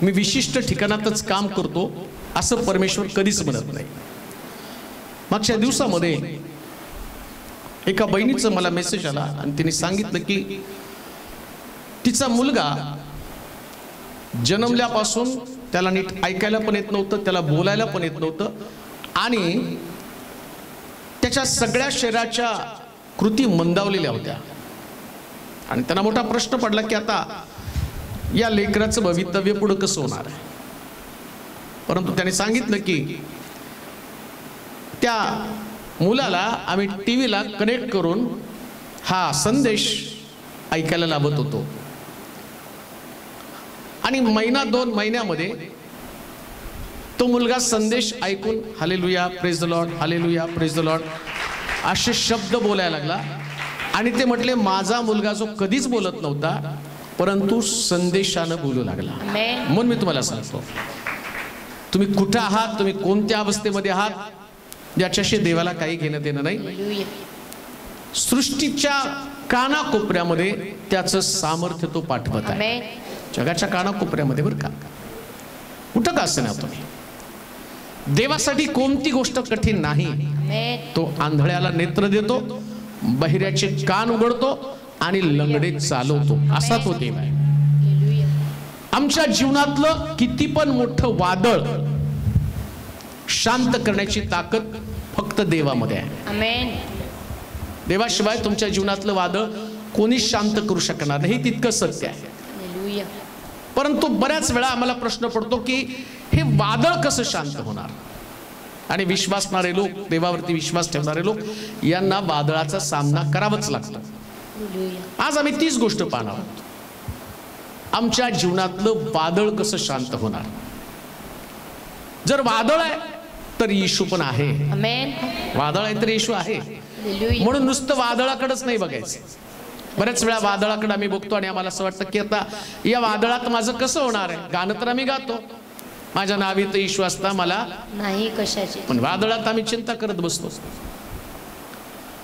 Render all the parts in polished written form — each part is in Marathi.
मी विशिष्ट ठिकाणातच काम करतो असं परमेश्वर कधीच म्हणत नाही. मागच्या दिवसामध्ये एका बहिणीचा मला मेसेज आला आणि तिने सांगितलं की तिचा मुलगा जन्मल्यापासून त्याला नीट ऐकायला पण येत नव्हतं, त्याला बोलायला पण येत नव्हतं आणि त्याच्या सगळ्या शरीराच्या कृती मंदावलेल्या होत्या. आणि त्यांना मोठा प्रश्न पडला की आता या लेकराचं भवितव्य पुढे कसं होणार आहे. परंतु त्याने सांगितलं की त्या मुलाला आम्ही टीव्हीला कनेक्ट करून हा संदेश ऐकायला लावत होतो आणि महिना 2 महिन्यामध्ये तो मुलगा संदेश ऐकून hallelujah praise the Lord, hallelujah praise the Lord असे शब्द बोलायला लागला. आणि ते म्हटले माझा मुलगा जो कधीच बोलत नव्हता परंतु संदेशानं बोलू लागला. म्हणून मी तुम्हाला सांगतो, तुम्ही कुठं आहात, तुम्ही कोणत्या अवस्थेमध्ये आहात याच्याशी देवाला काही घेणं देणं नाही. सृष्टीच्या कानाकोपऱ्यामध्ये त्याचं सामर्थ्य तो पाठवत आहे. जगाच्या कानाकोपऱ्यामध्ये बरं का, कुठं का असं नाही. तुम्ही देवासाठी कोणती गोष्ट कठीण नाही. तो आंधळ्याला नेत्र देतो, बहिऱ्याचे कान उघडतो आणि लंगडे चालवतो, असा तो देव आहे. आमच्या जीवनातलं किती पण मोठं वादळ शांत करण्याची ताकद फक्त देवामध्ये आहे. देवाशिवाय तुमच्या जीवनातलं वादळ कोणीच शांत करू शकणार नाही, तितकं सत्य आहे. परंतु बऱ्याच वेळा आम्हाला प्रश्न पडतो की हे वादळ कसं शांत होणार. आणि विश्वासणारे लोक, देवावरती विश्वास ठेवणारे लोक यांना वादळाचा सामना करावाच लागतो. आज आम्ही तीच गोष्ट पाहणार आहोत. आमच्या जीवनातलं वादळ कसं शांत होणार. जर वादळ आहे तर येशू पण आहे. वादळ आहे तर येशू आहे. म्हणून नुसतं वादळाकडेच नाही बघायचं. बऱ्याच वेळा वादळाकडे आम्ही बघतो आणि आम्हाला असं वाटतं की आता या वादळात माझं कसं होणार आहे. गाणं तर आम्ही गातो, माझ्या नावीत येशू असता मला नाही कशाची, पण वादळात आम्ही चिंता करत बसतो.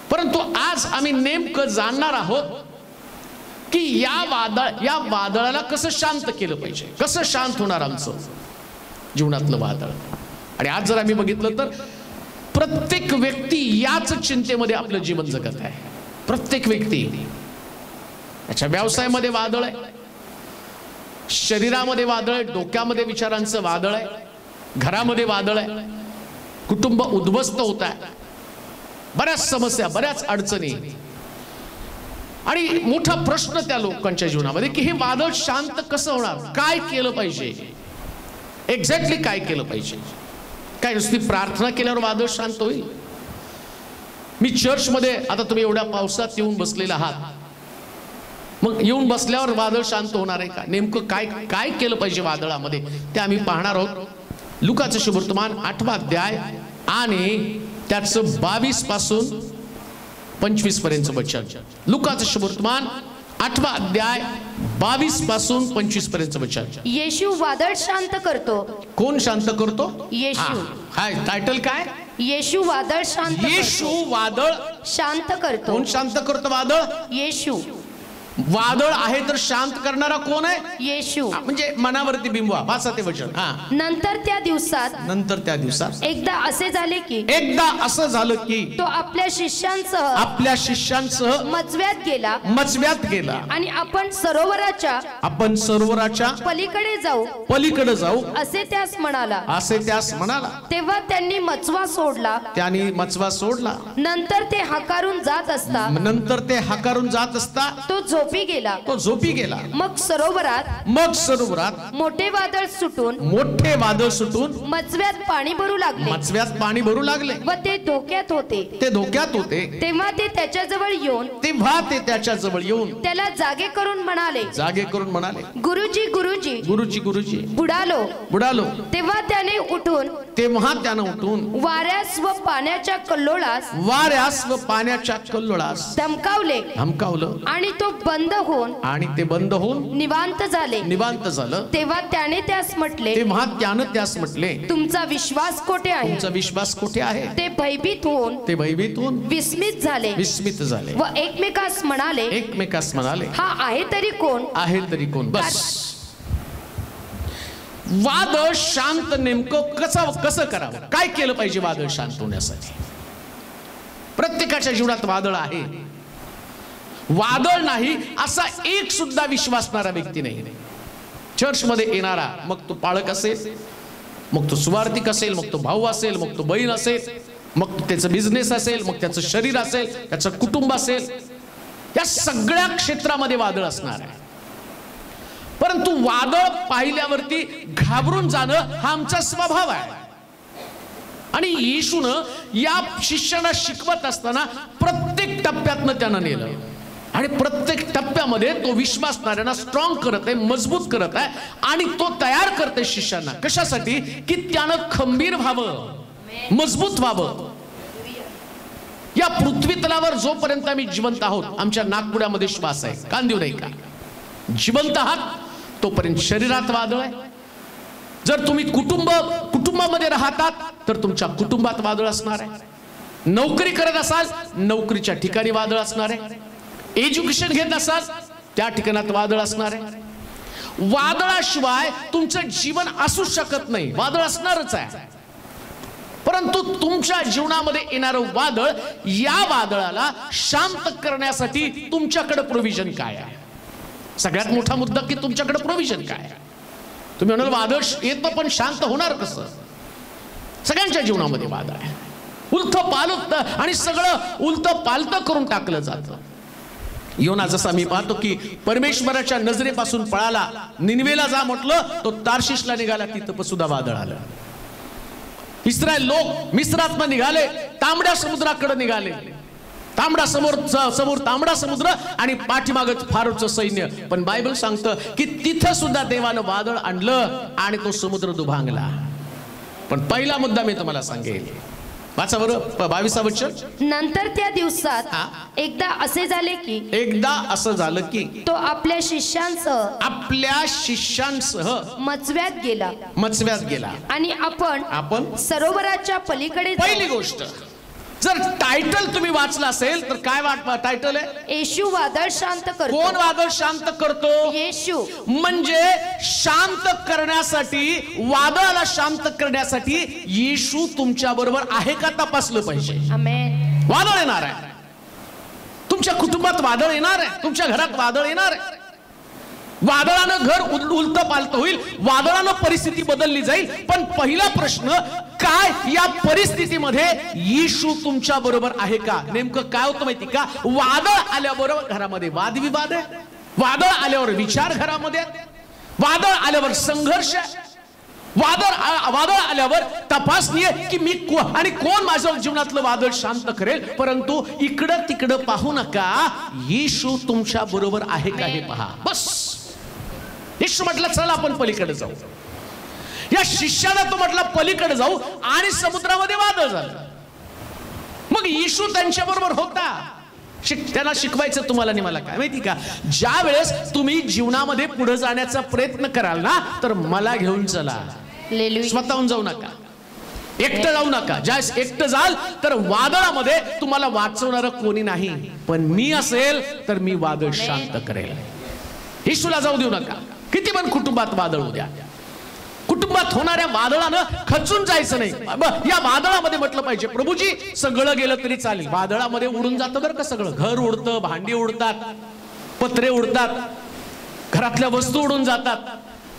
परंतु आज आम्ही नेमकं जाणणार आहोत की या वादळाला कसं शांत केलं पाहिजे, कसं शांत होणार आमचं जीवनातलं वादळ. आणि आज जर आम्ही बघितलं तर प्रत्येक व्यक्ती याच चिंतेमध्ये आपलं जीवन जगत आहे. प्रत्येक व्यक्ती त्याच्या व्यवसायामध्ये वादळ आहे, शरीरामध्ये वादळ आहे, डोक्यामध्ये विचारांचं वादळ आहे, घरामध्ये वादळ आहे, कुटुंब उद्ध्वस्त होत आहे, बऱ्याच समस्या, बऱ्याच अडचणी. आणि मोठा प्रश्न त्या लोकांच्या जीवनामध्ये की हे वादळ शांत कसं होणार, काय केलं पाहिजे, एक्झॅक्टली काय केलं पाहिजे. काय नुसती प्रार्थना केल्यावर वादळ शांत होईल. मी चर्चमध्ये आता तुम्ही एवढ्या पावसात येऊन बसलेला आहात, मग येऊन बसल्यावर वादळ शांत होणार आहे का. नेमकं काय काय केलं पाहिजे वादळामध्ये ते आम्ही पाहणार आहोत. लुकाचं शुभवर्तमान 8वा अध्याय आणि त्याचं 22 पासून 25 पर्यंत वचन. लुकाचं शुभवर्तमान 8वा अध्याय 22 पासून 25 पर्यंत वचन. येशू वादळ शांत करतो. कोण शांत करतो. येशू. हाय टायटल काय. येशू वादळ शांत. येशू वादळ शांत करतो. कोण शांत करतो वादळ. येशू. वादळ आहे तर शांत करणारा कोण आहे. येशू. म्हणजे मनावरती बिंबवा. वाचा ते वचन. नंतर त्या दिवसात एकदा असे झाले की तो आपल्या शिष्यांसह मजव्यात गेला आणि आपण सरोवराच्या पलीकडे जाऊ असे त्यास म्हणाला. तेव्हा त्यांनी मचवा सोडला. नंतर ते हाकारून जात असता तो झोपी गेला. मग सरोवरात मोठे वादळ सुटून मजव्यात पाणी भरू लागले व ते धोक्यात होते. तेव्हा ते त्याच्याजवळ येऊन त्याला जागे करून म्हणाले, गुरुजी बुडालो. तेव्हा त्याने उठून वाऱ्यास व पाण्याच्या कल्लोळास धमकावलं आणि तो बंद होऊन निवांत झालं. तेव्हा त्याने त्यास म्हटले, तुमचा विश्वास कोठे आहे. ते भयभीत होऊन विस्मित झाले व एकमेकास म्हणाले, हा आहे तरी कोण. बस वादळ शांत नेमकं कसं करावं, काय केलं पाहिजे वादळ शांत होण्यासाठी? प्रत्येकाच्या जीवनात वादळ आहे. वादळ नाही असा एक सुद्धा विश्वासणारा व्यक्ती नाही. चर्चमध्ये येणारा, मग तो पाळक असेल, मग तो सुवार्तिक असेल, मग तो भाऊ असेल, मग तो बहीण असेल, मग त्याचं बिझनेस असेल, मग त्याचं शरीर असेल, त्याचं कुटुंब असेल, या सगळ्या क्षेत्रामध्ये वादळ असणार आहे. परंतु वादळ पाहिल्यावरती घाबरून जाणं हा आमचा स्वभाव आहे. आणि येशूनं या शिष्याला शिकवत असताना प्रत्येक टप्प्यातनं त्यानं नेलं आणि प्रत्येक टप्प्यामध्ये तो विश्वासणाऱ्यांना स्ट्रॉंग करत आहे, मजबूत करत आहे आणि तो तयार करते शिष्यांना. कशासाठी? की त्यानं खंबीर व्हावं, मजबूत व्हावं. या पृथ्वी तलावर जोपर्यंत आम्ही जिवंत आहोत, आमच्या नाकपुड्यामध्ये श्वास आहे, कान देऊ नाही का, जिवंत आहात तोपर्यंत शरीरात वादळ आहे. जर तुम्ही कुटुंबामध्ये राहतात तर तुमच्या कुटुंबात वादळ असणार आहे. नोकरी करत असाल, नोकरीच्या ठिकाणी वादळ असणार आहे. एज्युकेशन घेत असाल, त्या ठिकाणात वादळ असणार आहे. वादळाशिवाय तुमचं जीवन असू शकत नाही. वादळ असणारच आहे. परंतु तुमच्या जीवनामध्ये येणारं वादळ, या वादळाला शांत करण्यासाठी तुमच्याकडे प्रोव्हिजन काय आहे? सगळ्यात मोठा मुद्दा की तुमच्याकडे प्रोव्हिजन काय आहे? तुम्ही म्हणाल वादळ येतं पण शांत होणार कसं? सगळ्यांच्या जीवनामध्ये वादळ आहे. उलथ पालत आणि सगळं उलथ पालत करून टाकलं जातं. योना जसा मी पाहतो की परमेश्वराच्या नजरेपासून पळाला, निनवेला जा म्हटलं, तो तार्शिशला निघाला, तिथं सुद्धा वादळ आलं. इस्रायल लोक मिस्रात निघाले, तांबड्या समुद्राकडे निघाले. तांबडा समोर तांबडा समुद्र आणि पाठीमागच फारोचं सैन्य. पण बायबल सांगतं की तिथं सुद्धा देवानं वादळ आणलं आणि तो समुद्र दुभांगला. पण पहिला मुद्दा मी तुम्हाला सांगेल, वाचा बरं 22 वचन. नंतर त्या दिवसात एकदा असे झाले की तो आपल्या शिष्यांसह मचव्यात गेला आणि आपण सरोवराच्या पलीकडे. पहिली गोष्ट, जर टायटल तुम्ही वाचलं असेल तर काय टायटल आहे? येशू वादळ शांत करतो. कोण वादळ शांत करतो? येशू. म्हणजे शांत करण्यासाठी, वादळाला शांत करण्यासाठी येशू तुमच्या बरोबर आहे का तपासलं पाहिजे. आमेन. वादळ येणार आहे, तुमच्या कुटुंबात वादळ येणार आहे, तुमच्या घरात वादळ येणार आहे. वादळानं घर उलट पालत होईल, वादळानं परिस्थिती बदलली जाईल. पण पहिला प्रश्न काय, या परिस्थितीमध्ये येशू तुमच्या बरोबर आहे का? नेमकं काय होतं माहिती का? वादळ आल्याबरोबर घरामध्ये वादविवाद आहे, वादळ आल्यावर विचार घरामध्ये, वादळ आल्यावर संघर्ष, वादळ आल्यावर तपासणी आहे की मी आणि कोण माझ्या जीवनातलं वादळ शांत करेल. परंतु इकडं तिकडं पाहू नका, येशू तुमच्या बरोबर आहे का हे पहा. बस. येशू म्हटलं चला आपण पलीकडे जाऊ. या शिष्याला तो म्हटला पलीकडे जाऊ आणि समुद्रामध्ये वादळ झालं. मग येशू त्यांच्या बरोबर होता. त्याला शिकवायचं तुम्हाला आणि मला काय माहिती का? ज्या वेळेस तुम्ही जीवनामध्ये पुढे जाण्याचा प्रयत्न कराल ना, तर मला घेऊन चला. स्वतःहून जाऊ नका, एकटं जाऊ नका. ज्या एकटं जाल तर वादळामध्ये तुम्हाला वाचवणारं कोणी नाही, पण मी असेल तर मी वादळ शांत करेल. येशूला जाऊ देऊ नका. किती पण कुटुंबात वादळ होऊ द्या, कुटुंबात होणाऱ्या वादळानं खचून जायचं नाही. या वादळामध्ये म्हटलं पाहिजे प्रभूजी सगळं गेलं तरी चालेल. वादळामध्ये उडून जातं बरं का सगळं. घर उडतं, भांडी उडतात, पत्रे उडतात, घरातल्या वस्तू उडून जातात.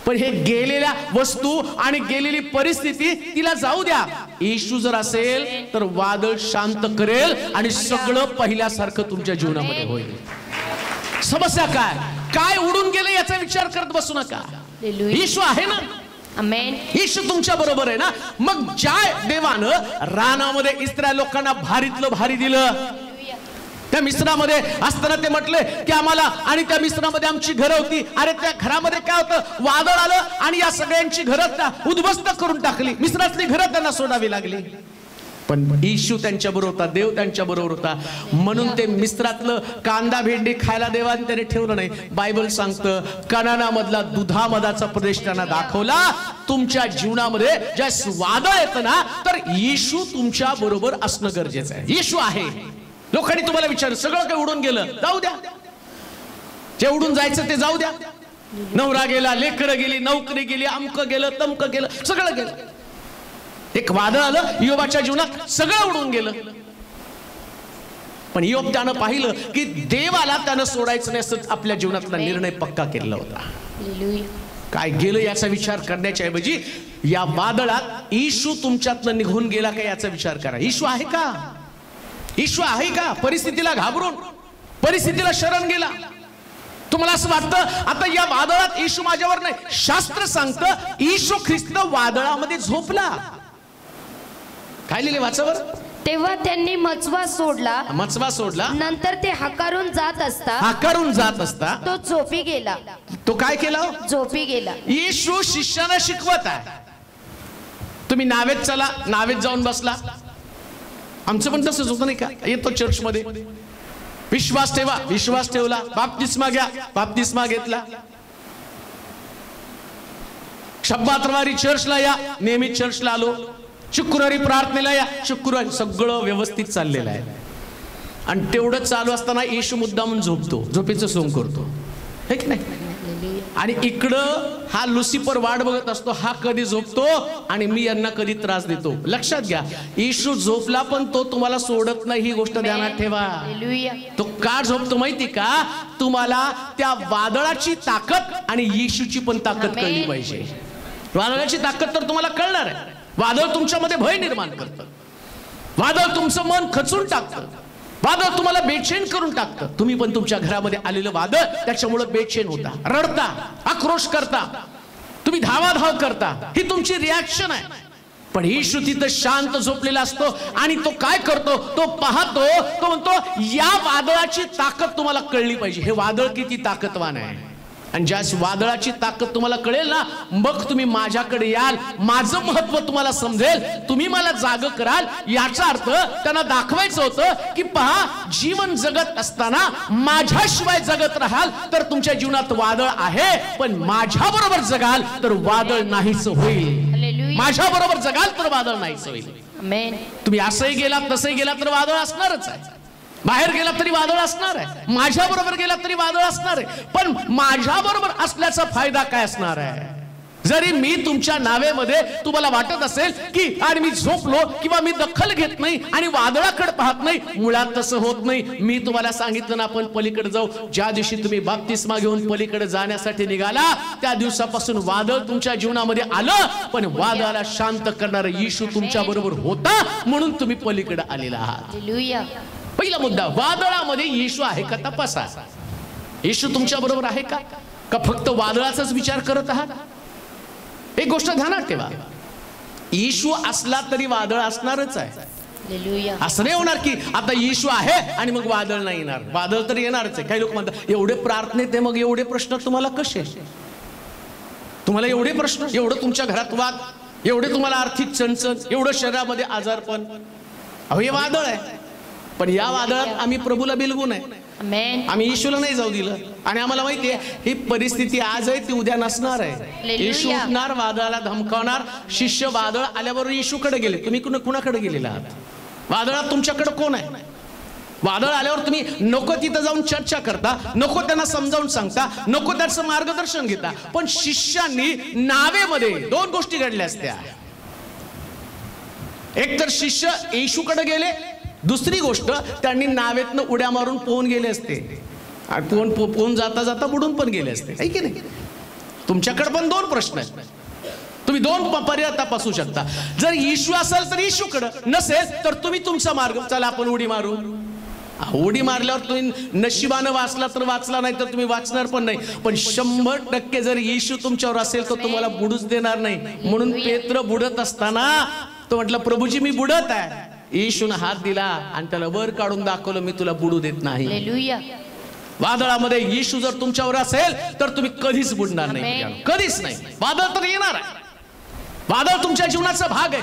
पण हे गेलेल्या वस्तू आणि गेलेली परिस्थिती तिला जाऊ द्या. येशू जर असेल तर वादळ शांत करेल आणि सगळं पहिल्यासारखं तुमच्या जीवनामध्ये होईल. समस्या काय उडून गेले याचा विचार करत बसू नका. येशू आहे ना. आमेन. येशू तुमच्या बरोबर आहे ना. मग ज्या देवानं रानामध्ये इस्रायल लोकांना भारीतलं भारी दिलं, त्या मिश्रामध्ये असताना ते म्हटले की आम्हाला, आणि त्या मिश्रामध्ये आमची घरं होती. अरे त्या घरामध्ये काय होतं? वादळ आलं आणि या सगळ्यांची घरं उद्ध्वस्त करून टाकली. मिश्रातली घरं त्यांना सोडावी लागली. पण येशू त्यांच्या बरोबर होता, देव त्यांच्या बरोबर होता. म्हणून ते मिस्रातलं कांदा भेंडी खायला देवाने त्याने ठेवलं नाही. बायबल सांगतं कनानामधला दुधामधाचा प्रदेश त्यांना दाखवला. तुमच्या जीवनामध्ये ज्या वादळ येतं ना, तर येशू तुमच्या बरोबर असणं गरजेचं आहे. येशू आहे. लोकांनी तुम्हाला विचारलं सगळं काही उडून गेलं, जाऊ द्या. जे उडून जायचं ते जाऊ द्या. नवरा गेला, लेकरं गेली, नोकरी गेली, अमकं गेलं, तमकं गेलं, सगळं गेलं. एक वादळ आलं योबाच्या जीवनात, सगळं उडून गेलं. पण योब त्यानं पाहिलं की देवाला त्यानं सोडायचं नाही असं आपल्या जीवनातला निर्णय पक्का केलेला होता. काय गेलं याचा विचार करण्याच्या ऐवजी या वादळात येशू तुमच्यातनं निघून गेला का याचा विचार करा. येशू आहे का? येशू आहे का? परिस्थितीला घाबरून, परिस्थितीला शरण गेला. तुम्हाला असं वाटतं आता या वादळात येशू माझ्यावर नाही. शास्त्र सांगतं येशू ख्रिस्त वादळामध्ये झोपला. काय लिहिले वाचावर? तेव्हा त्यांनी मचवा सोडला. मचवा सोडला. नंतर ते हाकारून जात असता तो झोपी गेला. तो काय केला? झोपी गेला. येशू शिष्याला शिकवत आहे, तुम्ही नावेत चला. नावेत जाऊन बसला. आमचं पण तसंच होतं नाही का? येतो चर्च मध्ये, विश्वास ठेवा, विश्वास ठेवला. बाप्तिस्मा घ्या, बाप्तिस्मा घेतला. शब्दातवारी चर्चला या, नेहमी चर्चला आलो. शुक्रवारी प्रार्थनेला या, शुक्रवारी. सगळं व्यवस्थित चाललेलं आहे. आणि तेवढं चालू असताना येशू मुद्दामून झोपतो, झोपेचं सोंग करतो, हे की नाही? आणि इकडं हा लुसिफर वाट बघत असतो, हा कधी झोपतो आणि मी यांना कधी त्रास देतो. लक्षात घ्या, येशू झोपला पण तो तुम्हाला सोडत नाही, ही गोष्ट ध्यानात ठेवा. तो का झोपतो माहिती का? तुम्हाला त्या वादळाची ताकद आणि येशूची पण ताकद कळली पाहिजे. वादळाची ताकद तर तुम्हाला कळणार आहे. वादळ तुमच्यामध्ये भय निर्माण करतं, वादळ तुमचं मन खचून टाकतं, वादळ तुम्हाला बेचैन करून टाकतं. तुम्ही पण तुमच्या घरामध्ये आलेलं वादळ त्याच्यामुळे बेचैन होता, रडता, आक्रोश करता, तुम्ही धावाधाव करता. ही तुमची रिॲक्शन आहे. पण येशू तिथं शांत झोपलेला असतो आणि तो काय करतो? तो पाहतो, तो म्हणतो या वादळाची ताकद तुम्हाला कळली पाहिजे. हे वादळ किती ताकदवान आहे. आणि ज्या वादळाची ताकद तुम्हाला कळेल ना, मग तुम्ही माझ्याकडे याल, माझं महत्व तुम्हाला समजेल, तुम्ही मला जाग कराल. याचा अर्थ त्यांना दाखवायचं होतं की पहा, जीवन जगत असताना माझ्याशिवाय जगत राहाल तर तुमच्या जीवनात वादळ आहे, पण माझ्या बरोबर जगाल तर वादळ नाहीच होईल. माझ्या बरोबर जगाल तर वादळ नाहीच होईल. तुम्ही असंही गेलात तसंही गेलात तर वादळ असणारच आहे. बाहेर गेला तरी वादळ असणार आहे, माझ्या बरोबर गेला तरी वादळ असणार आहे. पण माझ्या बरोबर असल्याचा फायदा काय असणार आहे? जरी मी तुमच्या नावेमध्ये तुम्हाला वाटत असेल की आणि मी झोपलो किंवा मी दखल घेत नाही आणि वादळाकडे पाहत नाही, मुळात तसं होत नाही. मी तुम्हाला सांगितलं ना, आपण पलीकडे जाऊ. ज्या दिवशी तुम्ही बाप्तिस्मा घेऊन पलीकडे जाण्यासाठी निघाला त्या दिवसापासून वादळ तुमच्या जीवनामध्ये आलं, पण वादळाला शांत करणारा येशू तुमच्या बरोबर होता म्हणून तुम्ही पलीकडे आलेला आहात. पहिला मुद्दा, वादळामध्ये येशू आहे का तपासा. येशू तुमच्या बरोबर आहे का? का फक्त वादळाचाच विचार करत आहात? एक गोष्ट ध्यानात ठेवा, येशू असला तरी वादळ असणारच आहे. असं नाही होणार की आता येशू आहे आणि मग वादळ नाही येणार. वादळ तर येणारच आहे. काही लोक म्हणतात एवढे प्रार्थनेत आहे, मग एवढे प्रश्न तुम्हाला कसे? तुम्हाला एवढे प्रश्न, एवढं तुमच्या घरात वाद, एवढे तुम्हाला आर्थिक चणचण, एवढं शरीरामध्ये आजारपण. अहो हे वादळ आहे. पण या वादळात आम्ही प्रभूला बिलगू नये, आम्ही येशूला नाही जाऊ दिलं. आणि आम्हाला माहिती आहे ही परिस्थिती आज आहे ती उद्या नसणार आहे. येशू उठणार, वादळाला धमकावणार. शिष्य वादळ आल्याबरोबर येशूकडे गेले. तुम्ही कुणाकडे गेलेला आहात? वादळात तुमच्याकडे कोण आहे? वादळ आल्यावर तुम्ही नको तिथं जाऊन चर्चा करता, नको त्यांना समजावून सांगता, नको त्याचं मार्गदर्शन घेता. पण शिष्यांनी नावेमध्ये दोन गोष्टी घडल्या असत्या. एक तर शिष्य येशूकडे गेले, दुसरी गोष्ट त्यांनी नावेतनं उड्या मारून पोहून गेले असते. पोहून जाता जाता बुडून पण गेले असते, आहे की नाही? तुमच्याकडे पण दोन प्रश्न आहेत. तुम्ही दोन पर्याय तपासू शकता. जर येशू असेल तर येशूकडे, नसेल तर तुम्ही तुमचा मार्ग, चला आपण उडी मारू. उडी मारल्यावर तुम्ही नशिबानं वाचला तर वाचला, नाही तर तुम्ही वाचणार पण नाही. पण 100% जर येशू तुमच्यावर असेल तर तुम्हाला बुडूच देणार नाही. म्हणून पेत्र बुडत असताना तो म्हटलं प्रभूजी मी बुडत आहे. येशूने हात दिला आणि त्याला वर काढून दाखवलं, मी तुला बुडू देत नाही. वादळामध्ये येशू जर तुमच्यावर असेल तर तुम्ही कधीच बुडणार नाही, कधीच नाही. वादळ तर येणार आहे, वादळ तुमच्या जीवनाचा भाग आहे.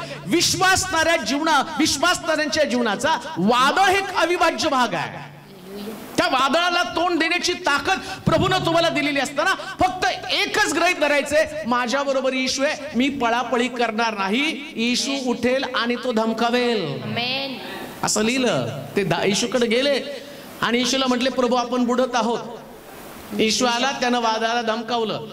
विश्वासणाऱ्यांच्या जीवनाचा वादळ एक अविभाज्य भाग आहे. त्या वादळाला तोंड देण्याची ताकद प्रभूने तुम्हाला दिलेली असताना फक्त एकच गृहीत धरायचंय, माझ्या बरोबर येशू आहे, मी पळापळी करणार नाही. येशू उठेल आणि तो धमकावेल, असं लिहिलं. ते येशूकडे गेले आणि येशूला म्हटले प्रभू आपण बुडत आहोत. येशू आला, त्यानं वादळाला धमकावलं.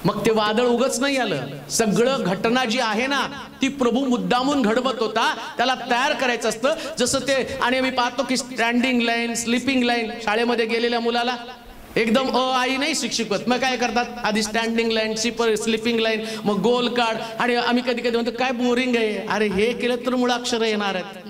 मग ते वादळ उगच नाही आलं. सगळं घटना जी आहे ना ती प्रभू मुद्दामून घडवत होता. त्याला तयार करायचं असतं. जसं ते, आणि मी पाहतो की स्टँडिंग लाईन, स्लीपिंग लाईन, शाळेमध्ये गेलेल्या मुलाला एकदम आई नाही शिक्षिकत, मग काय करतात, आधी स्टँडिंग लाईन, स्लीपिंग लाईन, मग गोल कार्ड. आणि आम्ही कधी कधी म्हणतो काय बोरिंग आहे. अरे हे केलं तर मुळाक्षर येणार आहेत.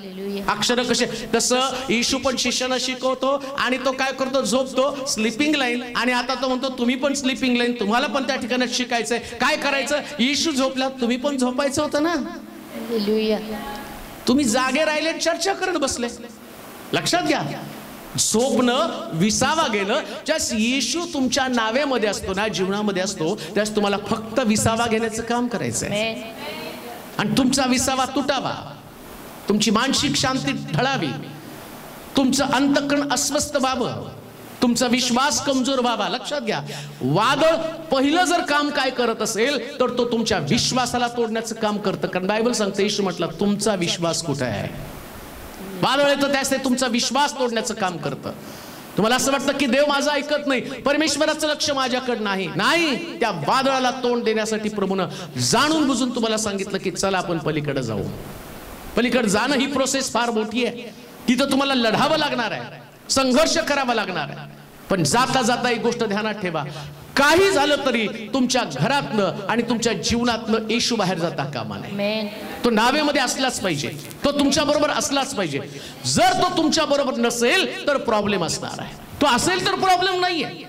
अक्षर कसे, तसं येशू पण शिष्याला शिकवतो आणि तो काय करतो, झोपतो, स्लीपिंग लाईन. आणि आता तो म्हणतो तुम्ही पण स्लीपिंग लाईन, तुम्हाला पण त्या ठिकाणी शिकायचंय. काय करायचं, येशू झोपला, तुम्ही पण झोपायचं होतं ना. तुम्ही जागे राहिले, चर्चा करत बसले. लक्षात घ्या, झोपणं विसावा गेलं. ज्यास येशू तुमच्या नावेमध्ये असतो ना, जीवनामध्ये असतो, त्यास तुम्हाला फक्त विसावा घेण्याचं काम करायचंय. आणि तुमचा विसावा तुटावा, तुमची मानसिक शांती ढळावी, तुमचं अंतःकरण अस्वस्थ व्हावं, तुमचा विश्वास कमजोर व्हावा. लक्षात घ्या, वादळ पहिलं जर काम काय करत असेल तर तो तुमच्या विश्वासाला तोडण्याचं काम करतं. कारण बायबल सांगते, येशू म्हटलं तुमचा विश्वास कुठे आहे. वादळ येतं त्यास ते तुमचा विश्वास तोडण्याचं काम करतं. तुम्हाला असं वाटतं की देव माझं ऐकत नाही, परमेश्वराचं लक्ष माझ्याकडे नाही. त्या वादळाला तोंड देण्यासाठी प्रभूनं जाणून बुजून तुम्हाला सांगितलं की चला आपण पलीकडे जाऊ. पलीकडे जाणं ही प्रोसेस फार मोठी आहे. तिथं तुम्हाला लढावं लागणार आहे, संघर्ष करावा लागणार आहे. पण जाता जाता एक गोष्ट ध्यानात ठेवा, काही झालं तरी तुमच्या घरातनं आणि तुमच्या जीवनातनं येशू बाहेर जाता कामा नये. तो नावेमध्ये असलाच पाहिजे, तो तुमच्या बरोबर असलाच पाहिजे. जर तो तुमच्या बरोबर नसेल तर प्रॉब्लेम असणार आहे. तो असेल तर प्रॉब्लेम नाहीये.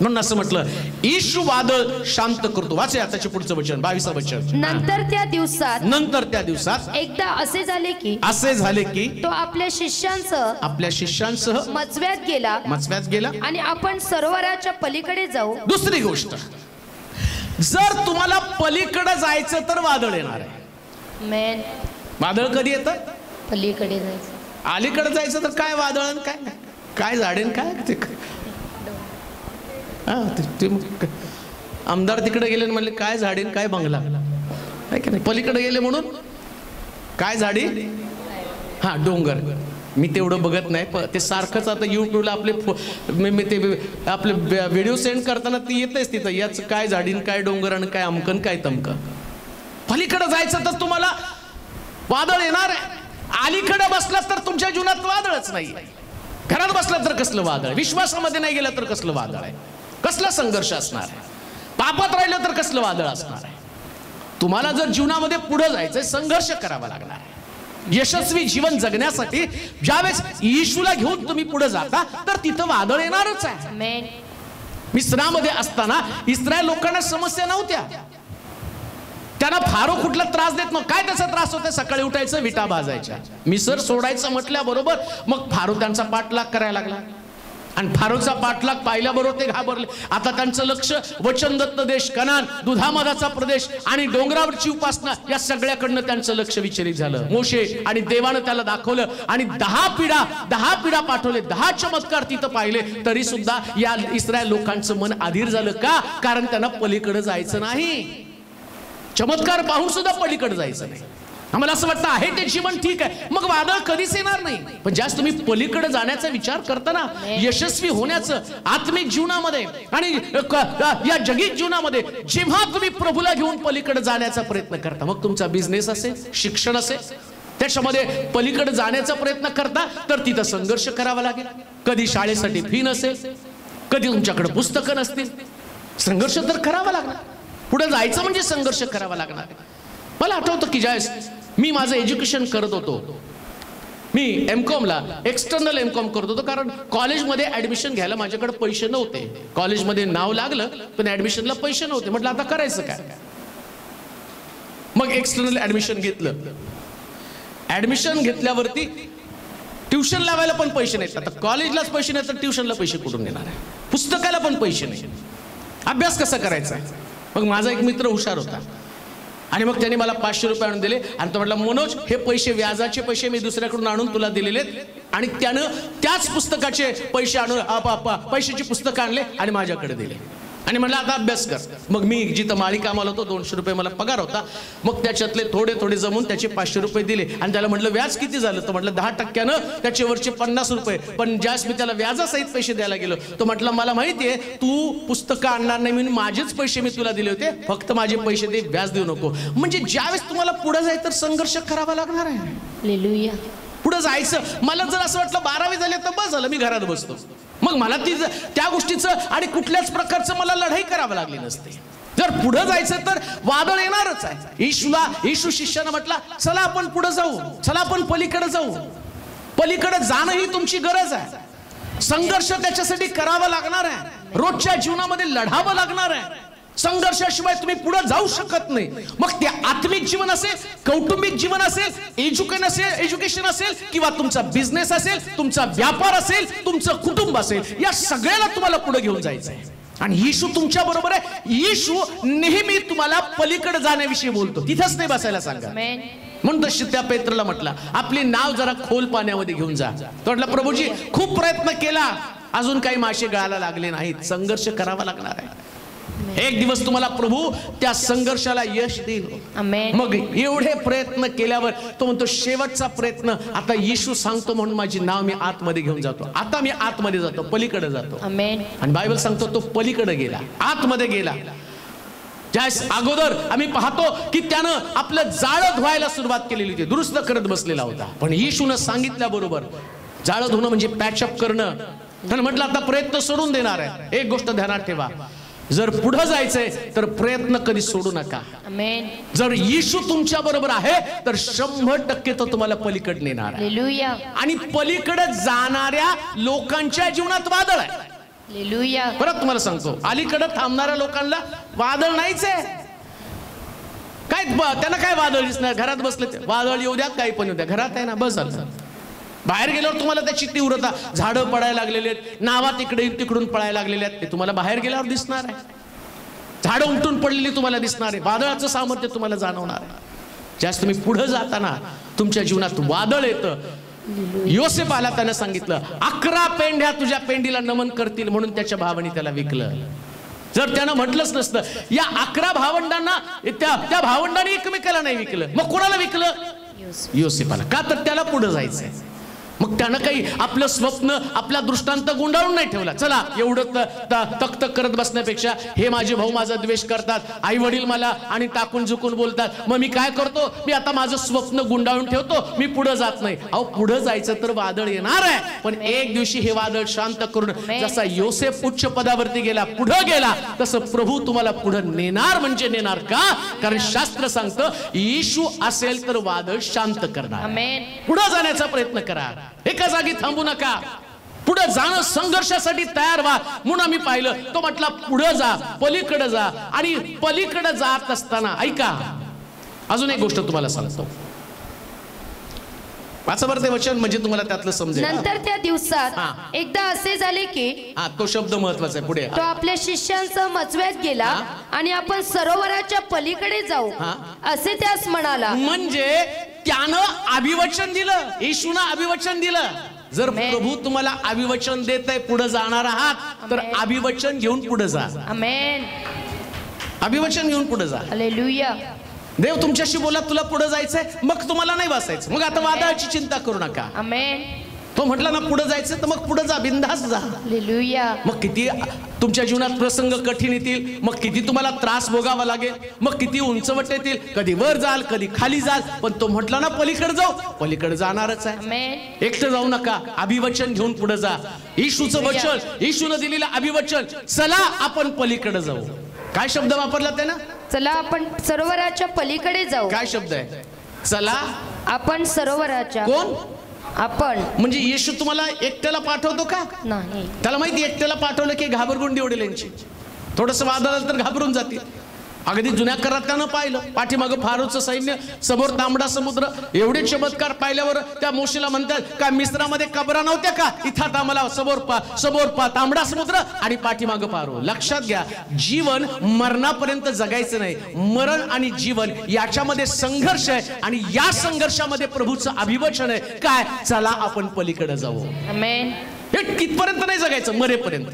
म्हणून असं म्हटलं, येशू वादळ शांत करतो. वाचा त्याचे पुढचं वचन, 22 वचन. नंतर त्या दिवसात एकदा असे झाले की तो आपल्या शिष्यांसह मचव्यात गेला आणि आपण सरोवराच्या पलीकडे जाऊ. दुसरी गोष्ट, जर तुम्हाला पलीकडे जायचं तर वादळ येणार आहे. वादळ कधी येतं, पलीकडे जायचं. अलीकडे जायचं तर काय वादळ, काय झाडेन, काय ते आमदार तिकडे गेले म्हणले काय झाडीन काय बंगला, की नाही. पलीकडे गेले म्हणून काय झाडी, हा डोंगर. मी तेवढं बघत नाही, ते सारखंच आता युट्यूबला आपले व्हिडिओ सेंड करताना ती येतेच तिथं, याच काय झाडीन काय डोंगर आणि काय अमकन काय तमकन. पलीकडे जायचं तर तुम्हाला वादळ येणार आहे. अलीकडे बसलात तर तुमच्या जीवनात वादळच नाही. घरात बसलात तर कसलं वादळ, विश्वासामध्ये नाही गेलं तर कसलं वादळ आहे, कसला संघर्ष असणार आहे, पापात राहिलं तर कसलं वादळ असणार आहे. तुम्हाला जर जीवनामध्ये पुढे जायचंय, संघर्ष करावा लागणार आहे. यशस्वी जीवन जगण्यासाठी ज्यावेळेस येशूला घेऊन तुम्ही पुढे जाता तर तिथं वादळ येणारच आहे. मिस्रामध्ये असताना इस्रायल लोकांना समस्या नव्हत्या, त्यांना फारो कुठला त्रास देत नव्हता. काय त्याचा त्रास होता, सकाळी उठायचं विटा भाजायच्या, मिसर सोडायचं म्हटल्याबरोबर मग फारो त्यांचा पाठलाग करायला लागला. आणि फारोचा पाठलाग पाहिल्याबरोबर ते घाबरले. आता त्यांचं लक्ष वचनदत्त देश, कनान, दुधामधाचा प्रदेश आणि डोंगरावरची उपासना या सगळ्याकडनं त्यांचं लक्ष विचलित झालं. मोशे आणि देवानं त्याला दाखवलं आणि 10 पिढा पाठवले, 10 चमत्कार तिथं पाहिले, तरी सुद्धा या इस्रायल लोकांचं मन अधीर झालं. का? कारण त्यांना पलीकडे जायचं नाही. चमत्कार पाहून सुद्धा पलीकडे जायचं नाही. आम्हाला असं वाटतं आहे ते जीवन ठीक आहे, मग वादळ कधीच येणार नाही. पण ज्यास तुम्ही पलीकडे जाण्याचा विचार करता ना, यशस्वी होण्याचं आत्मिक जीवनामध्ये आणि या जगीत जीवनामध्ये, जेव्हा तुम्ही प्रभूला घेऊन पलीकडे जाण्याचा प्रयत्न करता, मग तुमचा बिझनेस असेल, शिक्षण असेल, त्याच्यामध्ये पलीकडे जाण्याचा प्रयत्न करता तर तिथं संघर्ष करावा लागेल. कधी शाळेसाठी फी नसेल, कधी तुमच्याकडे पुस्तकं नसतील, संघर्ष तर करावा लागणार. पुढे जायचं म्हणजे संघर्ष करावा लागणार. मला आठवतं की ज्यावेळेस मी माझं एज्युकेशन करत होतो, मी एमकॉमला एक्सटर्नल एमकॉम करत होतो, कारण कॉलेजमध्ये ऍडमिशन घ्यायला माझ्याकडे पैसे नव्हते. कॉलेजमध्ये नाव लागलं पण ऍडमिशनला पैसे नव्हते. म्हटलं आता करायचं काय. मग एक्सटर्नल ऍडमिशन घेतलं. ऍडमिशन घेतल्यावरती ट्युशन लावायला पण पैसे नाहीत. आता कॉलेजलाच पैसे नाही तर ट्युशनला पैसे कुठून देणार आहे, पुस्तकाला पण पैसे नाही, अभ्यास कसा करायचा. मग माझा एक मित्र हुशार होता आणि मग त्याने मला 500 रुपये आणून दिले आणि तो म्हटला, मनोज हे पैसे, व्याजाचे पैसे मी दुसऱ्याकडून आणून तुला दिलेले. आणि त्यानं त्याच पुस्तकाचे पैसे आणून पैशाची पुस्तकं आणले आणि माझ्याकडे दिले. आणि म्हटलं आता अभ्यास कर. मग मी जिथं माळी कामाला होतो 200 रुपये मला पगार होता. मग त्याच्यातले थोडे थोडे जमून त्याचे 500 रुपये दिले आणि त्याला म्हटलं व्याज किती झालं, तर म्हटलं 10% त्याचे वरचे 50 रुपये. पण ज्यास मी त्याला व्याजासहित पैसे द्यायला गेलो तो म्हटलं मला माहितीये तू पुस्तकं आणणार नाही म्हणून माझेच पैसे मी तुला दिले होते, फक्त माझे पैसे दे, व्याज देऊ नको. म्हणजे ज्यावेळेस तुम्हाला पुढे जायचं तर संघर्ष करावा लागणार आहे. हालेलुया. पुढे जायचं. मला जर असं वाटलं 12वी झाले तर बस झालं, मी घरात बसतो, मग मला त्या गोष्टीचं आणि कुठल्याच प्रकारचं मला लढाई करावी लागली नसते. जर पुढे जायचं तर वादळ येणारच आहे. येशू शिष्यानं म्हटलं चला आपण पुढे जाऊ, चला आपण पलीकडे जाऊ. पलीकडे जाणं ही तुमची गरज आहे. संघर्ष त्याच्यासाठी करावा लागणार आहे, रोजच्या जीवनामध्ये लढावं लागणार आहे. संघर्षाशिवाय तुम्ही पुढे जाऊ शकत नाही. मग ते आत्मिक जीवन असेल, कौटुंबिक जीवन असेल, एज्युकेशन असेल किंवा तुमचा बिझनेस असेल, तुमचा व्यापार असेल, तुमचं कुटुंब असेल, या सगळ्याला तुम्हाला पुढे घेऊन जायचं आहे. आणि येशू तुमच्या बरोबर आहे. येशू नेहमी तुम्हाला पलीकडे जाण्याविषयी बोलतो, तिथंच नाही बसायला सांगा. म्हणून तशी त्या पेत्रला म्हटलं आपली नाव जरा खोल पाण्यामध्ये घेऊन जा. तो म्हटलं प्रभूजी खूप प्रयत्न केला, अजून काही मासे गळायला लागले नाहीत. संघर्ष करावा लागणार आहे. एक दिवस तुम्हाला प्रभू त्या संघर्षाला यश देईल. मग एवढे प्रयत्न केल्यावर तो म्हणतो शेवटचा प्रयत्न आता येशू सांगतो म्हणून माझी नाव मी आतमध्ये घेऊन जातो. आता मी आतमध्ये जातो, पलीकडे जातो. आणि बायबल सांगतो तो पलीकडे गेला, आतमध्ये गेला. ज्यास अगोदर आम्ही पाहतो की त्यानं आपलं जाळं धुवायला सुरुवात केलेली होती, दुरुस्त करत बसलेला होता. पण येशूनं सांगितल्याबरोबर जाळं धुणं म्हणजे पॅचअप करणं. त्यानं म्हटलं आता प्रयत्न सोडून देणार आहे. एक गोष्ट ध्यानात ठेवा, जर पुढे जायचंय तर प्रयत्न कधी सोडू नका. जर येशू तुमच्या बरोबर आहे तर 100% तो तुम्हाला पलीकडे नेणार आहे. आणि पलीकडे जाणाऱ्या लोकांच्या जीवनात वादळ आहे. परत तुम्हाला सांगतो, अलीकडे थांबणाऱ्या लोकांना वादळ नाहीच आहे. काय त्यांना काय वादळ दिसणार, घरात बसले ते वादळ येऊ द्या, काही पण येऊ द्या, घरात आहे ना बस झालं. बाहेर गेल्यावर तुम्हाला त्याची तीव्रता, झाडं पडायला लागलेले आहेत, नावा तिकडे तिकडून पळायला लागलेले आहेत, ते तुम्हाला बाहेर गेल्यावर दिसणार आहे. झाडं उमटून पडलेली तुम्हाला दिसणार आहे. वादळाचं सामर्थ्य तुम्हाला जाणवणार आहे. ज्यास तुम्ही पुढे जाताना तुमच्या जीवनात वादळ येतं. योसेफ आला, त्यानं सांगितलं 11 पेंढ्या तुझ्या पेंडीला नमन करतील म्हणून त्याच्या भावाने त्याला विकलं. जर त्यानं म्हटलंच नसतं या 11 भावंडांना, त्या भावंडांनी एकमेकाला नाही विकलं, मग कोणाला विकलं? योसेफाला. का तर त्याला पुढे जायचंय. मग त्यानं काही आपलं स्वप्न, आपला दृष्टांत गुंडाळून नाही ठेवला. चला एवढं तक करत बसण्यापेक्षा हे माझे भाऊ माझा द्वेष करतात, आई वडील मला आणि टाकून झुकून बोलतात, मग मी काय करतो, मी आता माझं स्वप्न गुंडाळून ठेवतो, मी पुढे जात नाही. अहो पुढे जायचं तर वादळ येणार आहे, पण एक दिवशी हे वादळ शांत करून जसा योसेफ उच्च पदावरती गेला, पुढे गेला, तसं प्रभू तुम्हाला पुढे नेणार. म्हणजे नेणार का? कारण शास्त्र सांगतं येशू असेल तर वादळ शांत करणार. पुढे जाण्याचा प्रयत्न करा, एका जागी थांबू नका. पुढे जाणं, संघर्षासाठी तयार व्हा. म्हणून आम्ही पाहिलं तो म्हटला पुढे जा, पलीकडे जा. आणि पलीकडे जात असताना ऐका, अजून एक गोष्ट तुम्हाला सांगतो. वाचा बरं ते वचन, म्हणजे तुम्हाला त्यातलं समजेल. नंतर त्या दिवसात एकदा असे झाले की, तो शब्द महत्वाचा आहे, पुढे तो आपल्या शिष्यांसह मचव्यात गेला आणि आपण सरोवराच्या पलीकडे जाऊ असे त्यास म्हणाला. म्हणजे त्यानं अभिवचन दिलं, येशूनं अभिवचन दिलं. जर प्रभू तुम्हाला अभिवचन देत आहे पुढे जाणार आहात तर अभिवचन घेऊन पुढे जा. आमेन. अभिवचन घेऊन पुढे जा. हालेलुया. देव तुमच्याशी बोला तुला पुढे जायचंय, मग तुम्हाला नाही बसायचं. मग आता वादळाची चिंता करू नका. आमेन. तो म्हटला ना पुढे जायचं तर मग पुढे जा, बिनधास्त जा. हालेलुया. मग किती तुमच्या जीवनात प्रसंग कठीण येतील, मग किती तुम्हाला त्रास भोगावा लागेल, मग किती उंचवट येतील, कधी वर जाल कधी खाली जाल, पण तो म्हटला ना पलीकडे जाऊ, पलीकडे जाणारच आहे. एकटं जाऊ नका, अभिवचन घेऊन पुढे जा. येशूचं वचन, येशूनं दिलेलं अभिवचन, चला आपण पलीकडे जाऊ. काय शब्द वापरला त्यानं? चला आपण सरोवराच्या पलीकडे जाऊ. काय शब्द आहे? चला आपण सरोवराच्या. कोण? आपण. म्हणजे येशू तुम्हाला एकट्याला पाठवतो का? नाही. त्याला माहिती एकट्याला पाठवलं की घाबरगुंडी उडेल यांची, थोडंसं वादळ आलं तर घाबरून जातील. अगदी जुन्या करारानं पाहिलं, पाठीमागं फारोचं सैन्य, समोर तांबडा समुद्र. एवढे चमत्कार पाहिल्यावर त्या मोशेला म्हणतात का मिस्रामध्ये कबरा नव्हत्या का? इथं आता मला समोर पा तांबडा समुद्र आणि पाठीमागं फारो. लक्षात घ्या, जीवन मरणापर्यंत जगायचं नाही. मरण आणि जीवन याच्यामध्ये संघर्ष आहे आणि या संघर्षामध्ये प्रभूचं अभिवचन आहे काय? चला आपण पलीकडे जाऊ. आमेन. हे कितपर्यंत नाही जगायचं? मरेपर्यंत.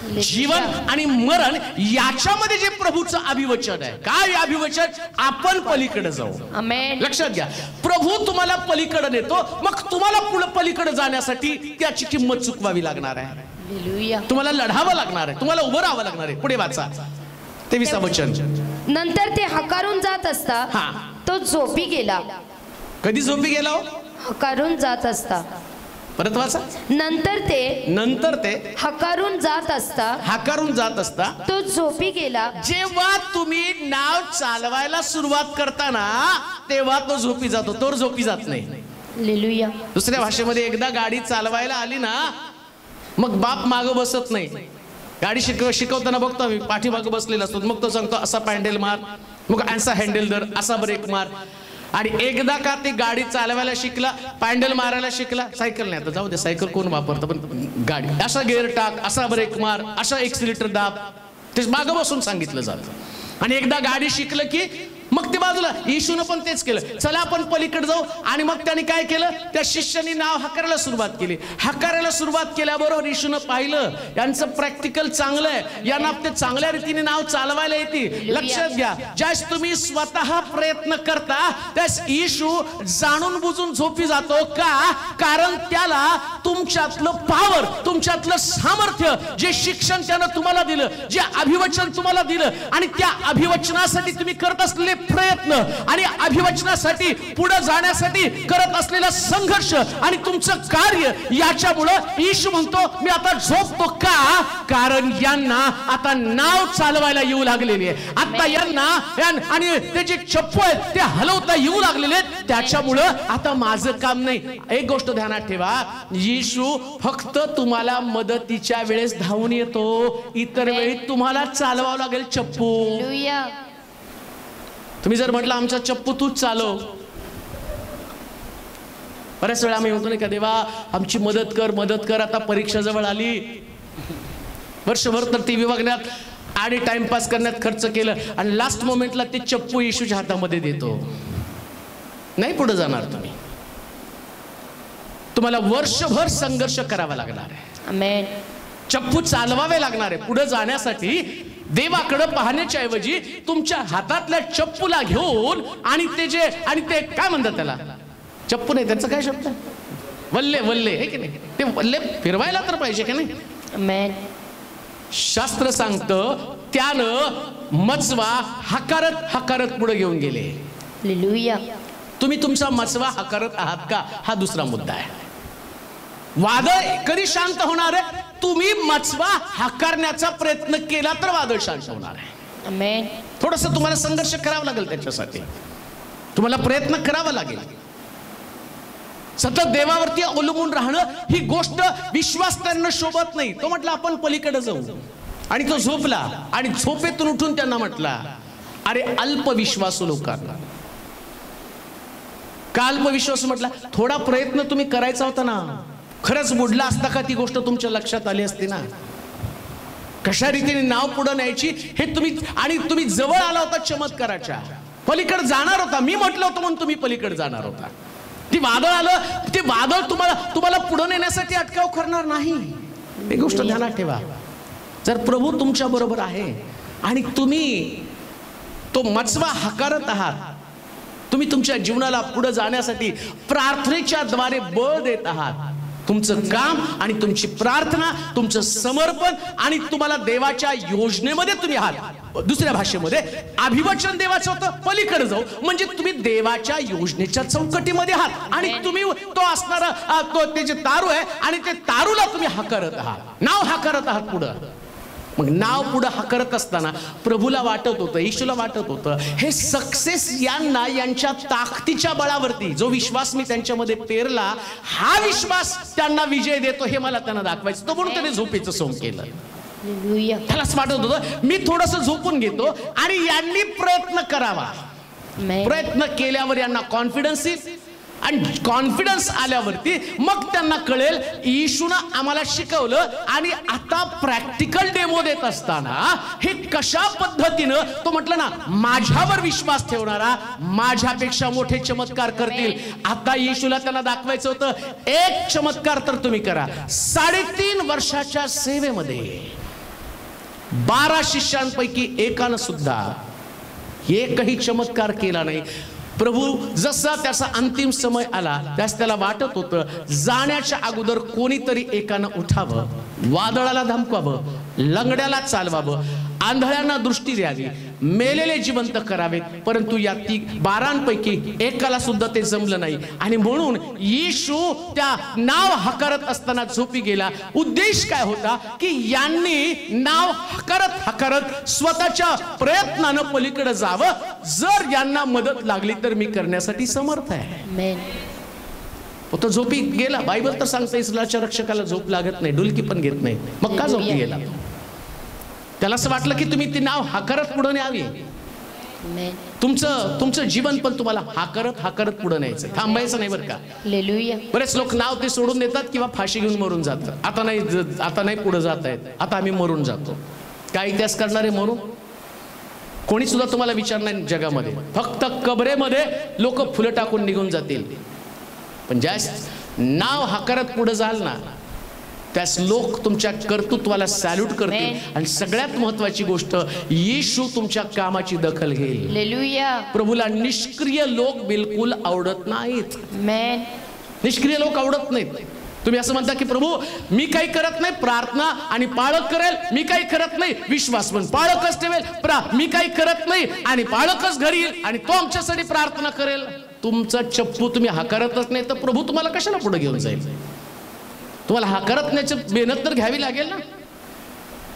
जीवन आणि मरण याच्यामध्ये जे प्रभूचं अभिवचन आहे. काय अभिवचन? आपण पलीकडे जाऊ. आमेन. लक्षात घ्या, प्रभू तुम्हाला पलीकडे नेतो, मग तुम्हाला पुढे पलीकडे जाण्यासाठी त्याची किंमत चुकवावी लागणार आहे. हालेलुया. तुम्हाला लढावं लागणार आहे, तुम्हाला उभं राहावं लागणार आहे. पुढे वाचा 23 वचन. नंतर ते हकारून जात असता तो झोपी गेला. कधी झोपी गेला हो? हकारून जात असता. परत वाचा. नंतर ते हकारून जात असता तो झोपी गेला. जेव्हा तुम्ही नाव चालवायला सुरुवात करताना तेव्हा तो झोपी जातो, तो झोपी जात नाही. हालेलुया. दुसऱ्या भाषेमध्ये एकदा गाडी चालवायला आली ना, मग बाप मागं बसत नाही. गाडी शिकवताना बघतो आम्ही, पाठीमागं बसलेला असतो, मग तो सांगतो असा पॅन्डल मार, मग असा हँडल धर, असा ब्रेक मार. आणि एकदा का ते गाडी चालवायला शिकला, पॅन्डल मारायला शिकला, सायकल नाही आता जाऊ दे, सायकल कोण वापरतं, पण गाडी असा गिअर टाक, असा ब्रेक मार, असा एक्सिलेटर दाब, ते मागं बसून सांगितलं जातं. आणि एकदा गाडी शिकलं की मग ते बाजूला. येशूनं पण तेच केलं, चला आपण पलीकडे जाऊ. आणि मग त्याने काय केलं, त्या शिष्याने नाव हकारायला सुरुवात केली. हकारायला सुरुवात केल्याबरोबर येशूनं पाहिलं यांचं प्रॅक्टिकल चांगलं आहे, यांना ते चांगल्या रीतीने नाव चालवायला येते. लक्षात घ्या, ज्यास तुम्ही स्वतः प्रयत्न करता त्यास येशू जाणून बुजून झोपी जातो. का? कारण त्याला तुमच्यातलं पॉवर, तुमच्यातलं सामर्थ्य, जे शिक्षण त्यानं तुम्हाला दिलं, जे अभिवचन तुम्हाला दिलं, आणि त्या अभिवचनासाठी तुम्ही करत असलेले प्रयत्न आणि अभिवचनासाठी पुढे जाण्यासाठी करत असलेला संघर्ष आणि तुमचं कार्य, याच्यामुळे येशू म्हणतो मी आता झोपतो. का? कारण यांना आता नाव चालवायला येऊ लागलेली आहे. आता यांना आणि ते जे चप्पू आहेत ते हलवता येऊ लागलेले आहेत. त्याच्यामुळं आता माझं काम नाही. एक गोष्ट ध्यानात ठेवा, येशू फक्त तुम्हाला मदतीच्या वेळेस धावून येतो, इतर वेळी तुम्हाला चालवावं लागेल चप्पू. हालेलुया. तुम्ही जर म्हटलं आमचा चप्पू तूच चालव, बऱ्याच वेळा आम्ही म्हणतो नाही का, देवा आमची मदत कर. आता परीक्षा जवळ आली, वर्षभर तर टीव्ही बघण्यात आणि टाइमपास करण्यात खर्च केलं, आणि लास्ट मोमेंटला ते चप्पू येशूच्या हातामध्ये देतो. नाही पुढे जाणार तुम्ही, तुम्हाला वर्षभर संघर्ष करावा लागणार आहे. आमेन. चप्पू चालवावे लागणार आहे. पुढे जाण्यासाठी देवाकडे पाहण्याच्या ऐवजी तुमच्या हातातल्या चप्पूला घेऊन आणि ते काय म्हणतात त्याला, चप्पू नाही त्याचं काय शब्द, वल्ले हे की नाही, ते वल्ले फिरवायला तर पाहिजे की नाही. आमेन. शास्त्र सांगतं त्यानं मचवा हकारत पुढे घेऊन गेले. हालेलुया. तुम्ही तुमचा मचवा हकारत आहात का, हा दुसरा मुद्दा आहे. वादळ कधी शांत होणार आहे? तुम्ही मचवा हकारण्याचा प्रयत्न केला तर वादळ शांत होणार आहे. आमेन. थोडंसं तुम्हाला संघर्ष करावा लागेल, त्याच्यासाठी तुम्हाला प्रयत्न करावा लागेल. सतत देवावरती अवलंबून राहणं ही गोष्ट विश्वास त्यांना शोभत नाही. तो म्हटला आपण पलीकडे जाऊ, आणि तो झोपला, आणि झोपेतून उठून त्यांना म्हटला, अरे अल्पविश्वासू लोकांना. का अल्पविश्वासू म्हटला? थोडा प्रयत्न तुम्ही करायचा होता ना. खरंच बुडला असता का ती गोष्ट तुमच्या लक्षात आली असती ना, कशा रीतीने नाव पुढे न्यायची हे तुम्ही जवळ आला होता, चमत्काराच्या पलीकडे जाणार होता. मी म्हटलं होतं म्हणून तुम्ही पलीकडे जाणार होता. ती वादळ आलं, ते वादळ तुम्हाला पुढे नेण्यासाठी अटकाव करणार नाही. ही गोष्ट ध्यानात ठेवा. जर प्रभू तुमच्या बरोबर आहे आणि तुम्ही तो मचवा हकारत आहात, तुम्ही तुमच्या जीवनाला पुढे जाण्यासाठी प्रार्थनेच्या द्वारे बळ देत आहात, तुमचं काम आणि तुमची प्रार्थना, तुमचं समर्पण, आणि तुम्हाला देवाच्या योजनेमध्ये तुम्ही आहात. दुसऱ्या भाषेमध्ये अभिवचन देवाचं होतं पलीकडे जाऊ, म्हणजे तुम्ही देवाच्या योजनेच्या चौकटीमध्ये आहात, आणि तुम्ही तो असणारा ते जे तारू आहे, आणि ते तारूला तुम्ही हकारत आहात, नाव हकारत आहात पुढं. मग नाव पुढे हकारत असताना प्रभूला वाटत होतं, येशूला वाटत होतं, हे सक्सेस यांना यांच्या ताकदीच्या बळावरती जो विश्वास मी त्यांच्यामध्ये पेरला, हा विश्वास त्यांना विजय देतो हे मला त्यांना दाखवायचं. तो म्हणून त्याने झोपेचं सोंग केलं. त्यालाच वाटत होतं मी थोडस झोपून घेतो आणि यांनी प्रयत्न करावा. प्रयत्न केल्यावर यांना कॉन्फिडन्स येईल, आणि कॉन्फिडन्स आल्यावरती मग त्यांना कळेल येशूनं आम्हाला शिकवलं. आणि आता प्रॅक्टिकल डेमो देत असताना हे कशा पद्धतीनं, तो म्हटलं ना माझ्यावर विश्वास ठेवणारा माझ्यापेक्षा मोठे चमत्कार करतील. आता येशूला त्यांना दाखवायचं होतं एक चमत्कार तर तुम्ही करा. 3.5 वर्षाच्या सेवेमध्ये 12 शिष्यांपैकी एकानं सुद्धा एकही चमत्कार केला नाही. प्रभू जसा त्याचा अंतिम समय आला त्यास त्याला वाटत होतं जाण्याच्या अगोदर कोणीतरी एकानं उठावं, वादळाला धमकावं, लंगड्याला चालवावं, आंधळ्यांना दृष्टी द्यावी, मेलेले जिवंत करावेत. परंतु या 12 एकाला सुद्धा ते जमलं नाही. आणि म्हणून येशू त्या नाव हकारत असताना झोपी गेला. उद्देश काय होता की यांनी नाव हकारत स्वतःच्या प्रयत्नानं पलीकडे जावं. जर यांना मदत लागली तर मी करण्यासाठी समर्थ आहे. तो झोपी गेला. बायबल तर सांगते इस्रायलच्या रक्षकाला झोप लागत नाही, डुलकी पण घेत नाही. मग का झोपी गेला? त्याला असं वाटलं की तुम्ही ती नाव हाकरत पुढे न्यावी. तुमचं जीवन पण तुम्हाला हाकरत पुढे न्यायचं, थांबायचं नाही बरं का. बरेच लोक नाव ते सोडून देतात किंवा फाशी घेऊन मरून जातात. आता नाही पुढे जात आहेत, आता आम्ही मरून जातो. काय इतिहास करणारे मरून कोणी सुद्धा तुम्हाला विचारणार नाही जगामध्ये. फक्त कबरेमध्ये लोक फुलं टाकून निघून जातील. पण ज्या नाव हाकरत पुढे जाल ना त्यास लोक तुमच्या कर्तृत्वाला सॅल्यूट करतील. आणि सगळ्यात महत्वाची गोष्ट येशू तुमच्या कामाची दखल घेईल. प्रभूला निष्क्रिय लोक बिलकुल आवडत नाहीत. निष्क्रिय लोक आवडत नाहीत. तुम्ही असं म्हणता की प्रभू मी काही करत नाही, प्रार्थना आणि पाळक करेल, मी काही करत नाही, विश्वास पण पाळकच ठेवेल, मी काही करत नाही आणि पाळकच घरी येईल आणि तो आमच्यासाठी प्रार्थना करेल. तुमचा चप्पू तुम्ही हाकारतच नाही तर प्रभू तुम्हाला कशाला पुढे घेऊन जाईल? तुम्हाला हाकारत नाही मेहनत तर घ्यावी लागेल ना.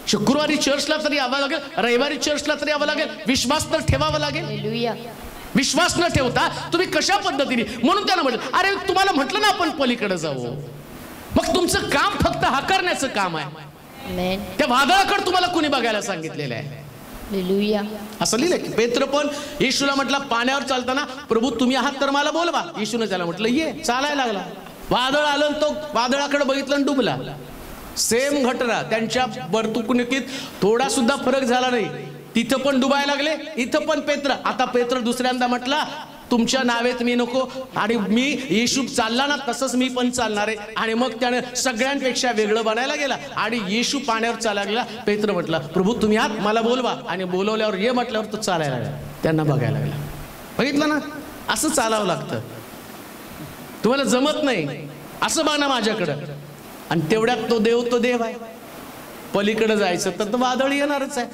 शुक्रवारी चर्चला तरी यावं लागेल, रविवारी चर्चला तरी यावं लागेल, विश्वास तर ठेवावा लागेल. विश्वास न ठेवता तुम्ही कशा पद्धतीने? म्हणून त्याला म्हटलं अरे तुम्हाला म्हटलं ना आपण पलीकडे जाऊ. मग तुमचं काम फक्त हाकारण्याचं काम आहे. त्या वादळाकडे तुम्हाला कोणी बघायला सांगितलेलं आहे? असं लिहिलंय. पेत्र पण येशूला म्हटलं पाण्यावर चालताना प्रभू तुम्ही आहात तर मला बोलवा. येशूने त्याला म्हटलं ये. चालायला लागला. वादळ आलं, तो वादळाकडे बघितलं आणि डुबला. सेम घटना त्यांच्या वर्तुणुकीत थोडा सुद्धा फरक झाला नाही. तिथं पण डुबायला लागले, इथं पण पेत्र. आता पेत्र दुसऱ्यांदा म्हटला तुमच्या नावेत मी नको आणि मी येशू चालला ना तसंच मी पण चालणार आहे. आणि मग त्याने सगळ्यांपेक्षा वेगळं बनायला गेला आणि येशू पाण्यावर चालायला गेला. पेत्र म्हटला प्रभू तुम्ही आहात मला बोलवा. आणि बोलवल्यावर ये म्हटल्यावर तो चालायला लागला, त्यांना बघायला लागला. बघितलं ना, असं चालावं लागतं. तुम्हाला जमत नाही असं बघा माझ्याकडं. आणि तेवढ्यात तो देव आहे. पलीकडे जायचं तर वादळ येणारच आहे.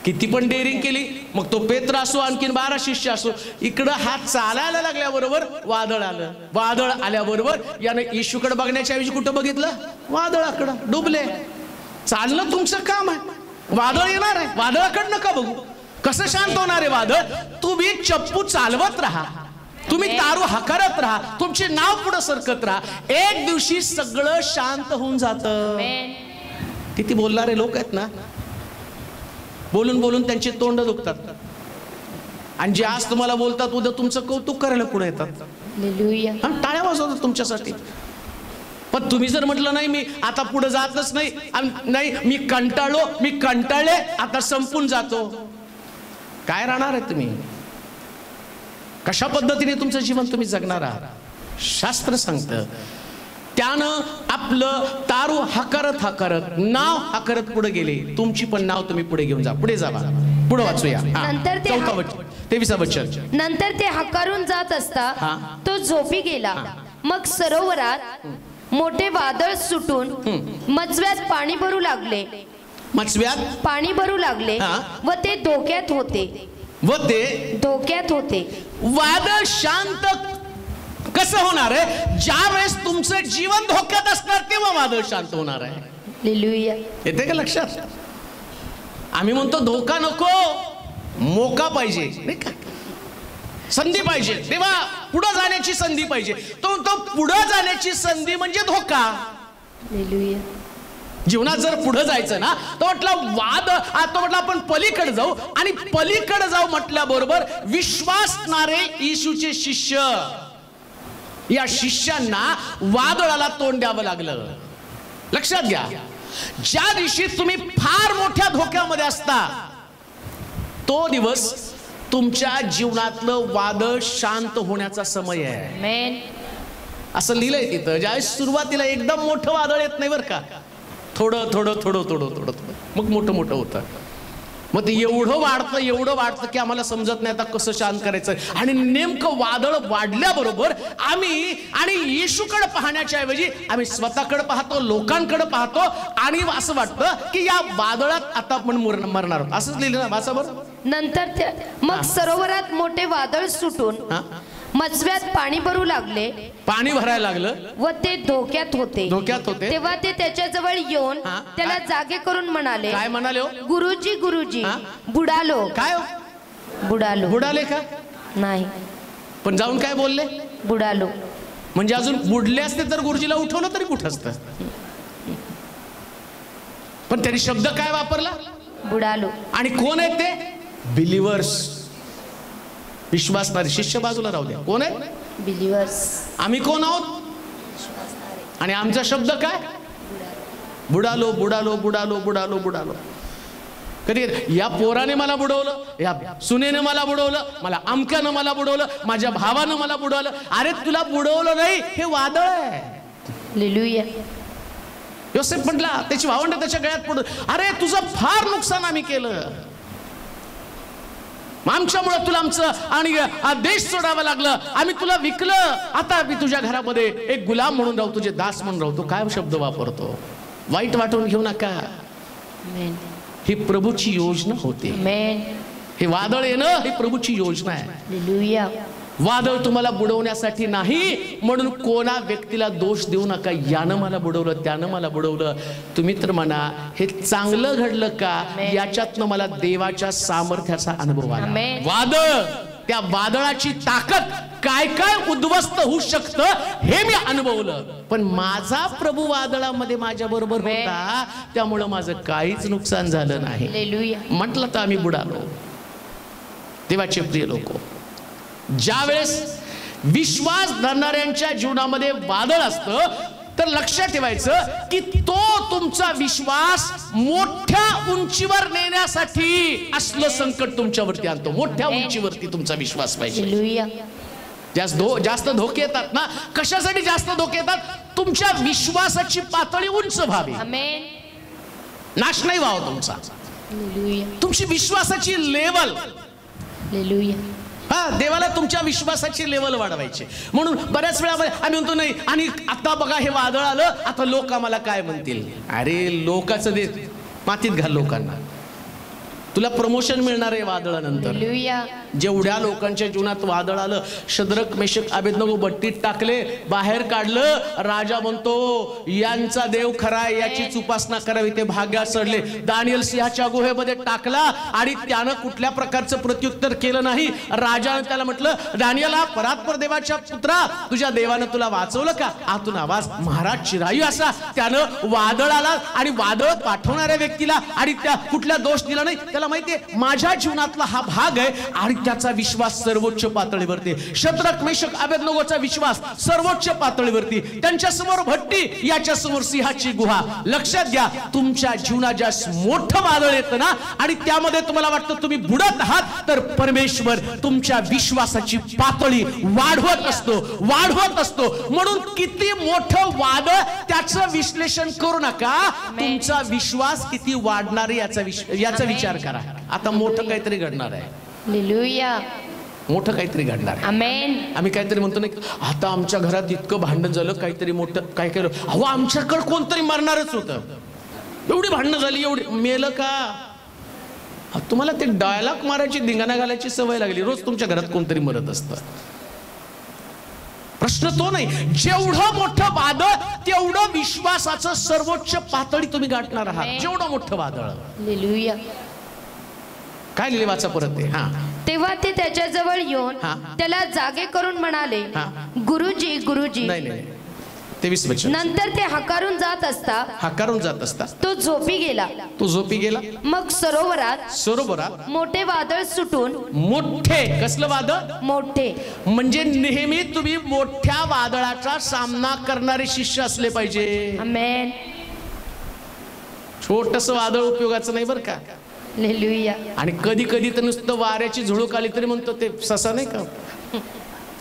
किती पण डेअरिंग केली, मग तो पेत्र असो आणखीन 12 शिष्य असो, इकडं हात चालायला लागल्याबरोबर वादळ आलं. वादळ आल्याबरोबर याने येशूकडे बघण्याच्या ऐवजी कुठं बघितलं? वादळाकडं. डुबले. चालणं तुमचं काम आहे. वादळ येणार आहे, वादळाकडं नका बघू. कसं शांत होणार आहे वादळ? तुम्ही चप्पू चालवत राहा, तुम्ही दारू हाकारत राहा, तुमचे नाव पुढे सरकत राहा. एक दिवशी सगळं शांत होऊन जातं. किती बोलणारे लोक आहेत ना, बोलून बोलून त्यांचे तोंड दुखतात. आणि जे आज तुम्हाला बोलतात उद्या तुमचं कौतुक करायला पुढे येतात, टाळ्या वाजवतात तुमच्यासाठी. पण तुम्ही जर म्हटलं नाही मी आता पुढे जातच नाही, मी कंटाळले, आता संपून जातो, काय राहणार आहे तुम्ही? कशा पद्धतीने तुमचं जीवन तुम्ही जगणार आहात? शास्त्र सांगतं त्यानं आपलं तारू हाकारत नाव हाकारत पुढे गेले. तुमची पण नाव तुम्ही पुढे घेऊन जा. पुढे जावा, पुढे वाचूया. नंतर 23 वचन. नंतर ते हाकारून जात असता तो झोपी गेला. मग सरोवरात मोठे वादळ सुटून मचव्यात पाणी भरू लागले व ते धोक्यात होते. वादळ शांत कसं होणार आहे? ज्या वेळेस तुमचं जीवन धोक्यात असणार तेव्हा वादळ शांत होणार आहे. येते का लक्षात? आम्ही म्हणतो धोका नको, मोका पाहिजे, नाही का? संधी पाहिजे, तेव्हा पुढे जाण्याची संधी पाहिजे. तो पुढे जाण्याची संधी म्हणजे धोका. जीवनात जर पुढे जायचं ना तो म्हटलं आपण पलीकडे जाऊ. आणि पलीकडे जाऊ म्हटल्याबरोबर विश्वासणारे येशूचे शिष्य, या शिष्यांना वादळाला तोंड द्यावं लागलं. लक्षात घ्या, ज्या दिवशी तुम्ही फार मोठ्या धोक्यामध्ये असता तो दिवस तुमच्या जीवनातलं वादळ शांत होण्याचा समय आहे. असं लिहिलंय तिथं. ज्यावेळेस सुरुवातीला एकदम मोठं वादळ येत नाही बरं का, थोडं मग मोठं मोठं होतं. मग ते एवढं वाढतं की आम्हाला समजत नाही आता कसं शांत करायचं. आणि नेमकं वादळ वाढल्याबरोबर आम्ही आणि येशूकडे पाहण्याच्या ऐवजी आम्ही स्वतःकडे पाहतो, लोकांकडे पाहतो आणि असं वाटतं की या वादळात आता आपण मरणार आहोत. असंच लिहिलं ना, वाचा बरं. नंतर मग सरोवरात मोठे वादळ सुटून मजव्यात पाणी भरू लागले. पाणी भरायला लागलं व ते धोक्यात होते. तेव्हा ते त्याच्याजवळ येऊन त्याला जागे करून म्हणाले. काय म्हणाले? गुरुजी गुरुजी बुडालो. काय बुडाले का? नाही, पण जाऊन काय बोलले? बुडालो. म्हणजे अजून बुडले असते तर गुरुजीला उठवलं तरी कुठं असतं. पण त्यांनी शब्द काय वापरला? बुडालो. आणि कोण आहेत ते? बिलीवर्स, विश्वासणारे. शिष्य बाजूला राहू द्या. कोण आहे? बिलीवर्स. आम्ही कोण आहोत? आणि आमचा शब्द काय? बुडालो बुडालो बुडालो बुडालो बुडालो. कधी या पोराने मला बुडवलं, या सुनेने मला बुडवलं, मला अमक्यानं मला बुडवलं, माझ्या भावानं मला बुडवलं. अरे तुला बुडवलं नाही, हे वादळ आहे. हालेलुया. योसेफ म्हटला, त्याची भावंड त्याच्या गळ्यात पडून, अरे तुझं फार नुकसान आम्ही केलं, आमच्यामुळे तुला आमचं आणि देश सोडावं लागलं, आम्ही तुला विकलं, आता मी तुझ्या घरामध्ये एक गुलाम म्हणून राहू, तुझे दास म्हणून राहू. तो काय शब्द वापरतो? वाईट वाटून घेऊ नका. ही प्रभूची योजना होती. हे वादळ येणं ही प्रभूची योजना आहे. वादळ तुम्हाला बुडवण्यासाठी नाही, म्हणून कोणा व्यक्तीला दोष देऊ नका. यानं मला बुडवलं, त्यानं मला बुडवलं. तुम्ही तर म्हणा हे चांगलं घडलं का, याच्यातनं मला देवाच्या सामर्थ्याचा अनुभव आला. वादळ, त्या वादळाची ताकद काय काय उद्ध्वस्त होऊ शकतं हे मी अनुभवलं. पण माझा प्रभू वादळामध्ये माझ्या बरोबर होता, त्यामुळं माझं काहीच नुकसान झालं नाही. म्हटलं तर आम्ही बुडालो. देवाचे प्रिय लोक, ज्या वेळेस विश्वास धरणाऱ्यांच्या जीवनामध्ये वादळ असतं, तर लक्षात ठेवायचं की तो तुमचा विश्वास मोठ्या उंचीवर नेण्यासाठी असलं संकट तुमच्यावरती आणतो. मोठ्या उंचीवरती तुमचा विश्वास पाहिजे. जास्त धोके येतात ना, कशासाठी जास्त धोके येतात? तुमच्या विश्वासाची पातळी उंच व्हावी, नाश नाही व्हावा तुमचा. तुमची विश्वासाची लेवल, देवाला तुमच्या विश्वासाची लेवल वाढवायची. म्हणून बऱ्याच वेळा आम्ही म्हणतो नाही, आणि आता बघा हे वादळ आलं, आता लोक आम्हाला काय म्हणतील. अरे लोकांचं दे, मातीत घाल लोकांना. तुला प्रमोशन मिळणार आहे वादळानंतर. जेवढ्या लोकांच्या जीवनात वादळ आलं, शद्रक मेशक अबेदनगो बट्टीत टाकले, बाहेर काढलं, राजा म्हणतो यांचा देव खरा आहे, याचीच उपासना करावी, ते भाग्यात चढले. दानियल सिंहाच्या गुहेमध्ये टाकला आणि त्यानं कुठल्या प्रकारचं प्रत्युत्तर केलं नाही. राजानं त्याला म्हटलं, दानियला, परात्पर देवाच्या पुत्रा, तुझ्या देवानं तुला वाचवलं का? आतून आवाज, महाराज चिरायू असा. त्यानं वादळ आला आणि वादळ पाठवणाऱ्या व्यक्तीला आणि त्या कुठला दोष दिला नाही. त्याला माहितीये माझ्या जीवनातला हा भाग आहे, आणि त्याचा विश्वास सर्वोच्च पातळीवरती. शद्रक मेशक अबेदनगोचा विश्वास सर्वोच्च पातळीवरती. त्यांच्या समोर भट्टी, याच्या समोर सिंहाची गुहा. लक्षात घ्या, तुमच्या जीवनात ज्या मोठं वादळ येतं ना, आणि त्यामध्ये तुम्हाला वाटतं तुम्ही बुडत आहात, तर परमेश्वर तुमच्या विश्वासाची पातळी वाढवत असतो. म्हणून किती मोठं वादळ त्याचं विश्लेषण करू नका, तुमचा विश्वास किती वाढणार याचा विचार करा. आता मोठं काहीतरी घडणार आहे. मोठं काहीतरी घडणार आहे. आम्ही काहीतरी म्हणतो नाही, आता आमच्या घरात इतकं भांडण झालं, काहीतरी मोठं काय केलं. अहो, आमच्याकडे कोणतरी मरणारच होतं, एवढी भांडणं झाली, एवढी मेलं का? तुम्हाला ते डायलॉग मारायची, धिंगाणा घालायची सवय लागली. रोज तुमच्या घरात कोणतरी मरत असतं. प्रश्न तो नाही, जेवढं मोठं वादळ तेवढं विश्वासाचं सर्वोच्च पातळी तुम्ही गाठणार आहात. जेवढं मोठं वादळ. काय लिहिले, वाचा परत ते. तेव्हा ते त्याच्याजवळ येऊन त्याला जागे करून म्हणाले, गुरुजी गुरुजी. नाही, 23 वचन. नंतर ते हकारून जात असता तो झोपी गेला. मग सरोवरात मोठे वादळ सुटून. मोठे, कसलं वादळ? मोठे. म्हणजे नेहमी तुम्ही मोठ्या वादळाचा सामना करणारे शिष्य असले पाहिजे. आमेन. छोटस वादळ उपयोगाचं नाही बरं का. हालेलुया. आणि कधी कधी तर नुसतं वाऱ्याची झुळूक आली तरी म्हणतो ते ससा नाही का,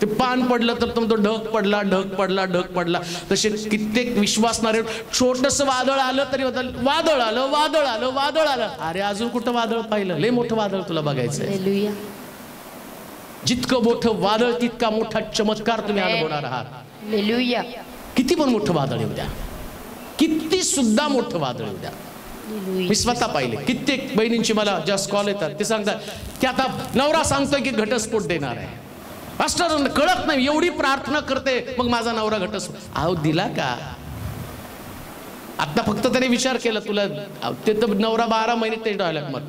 ते पान पडलं तर तो ढग पडला, ढग पडला, ढग पडला. तसे कित्येक विश्वासणारे छोटस वादळ आलं तरी वादळ आलं, वादळ आलं, वादळ आलं. अरे अजून कुठं वादळ पाहिलं? लय मोठं वादळ तुला बघायचंय. हालेलुया. जितकं मोठं वादळ तितका मोठा चमत्कार तुम्ही अनुभवणार आहात. हालेलुया. किती पण मोठं वादळ येऊ द्या, किती सुद्धा मोठं वादळ येऊ द्या. मी स्वतः पाहिले. कित्येक बहिणींची मला जस्ट कॉल येतात, ते सांगतात की आता नवरा सांगतोय की घटस्फोट देणार आहे. पास्टर कळत नाही, एवढी प्रार्थना करते, मग माझा नवरा घटस्फोट. अहो दिला का? आता फक्त त्याने विचार केला, तुला ते तर नवरा 12 महिने ते डायलॉग मग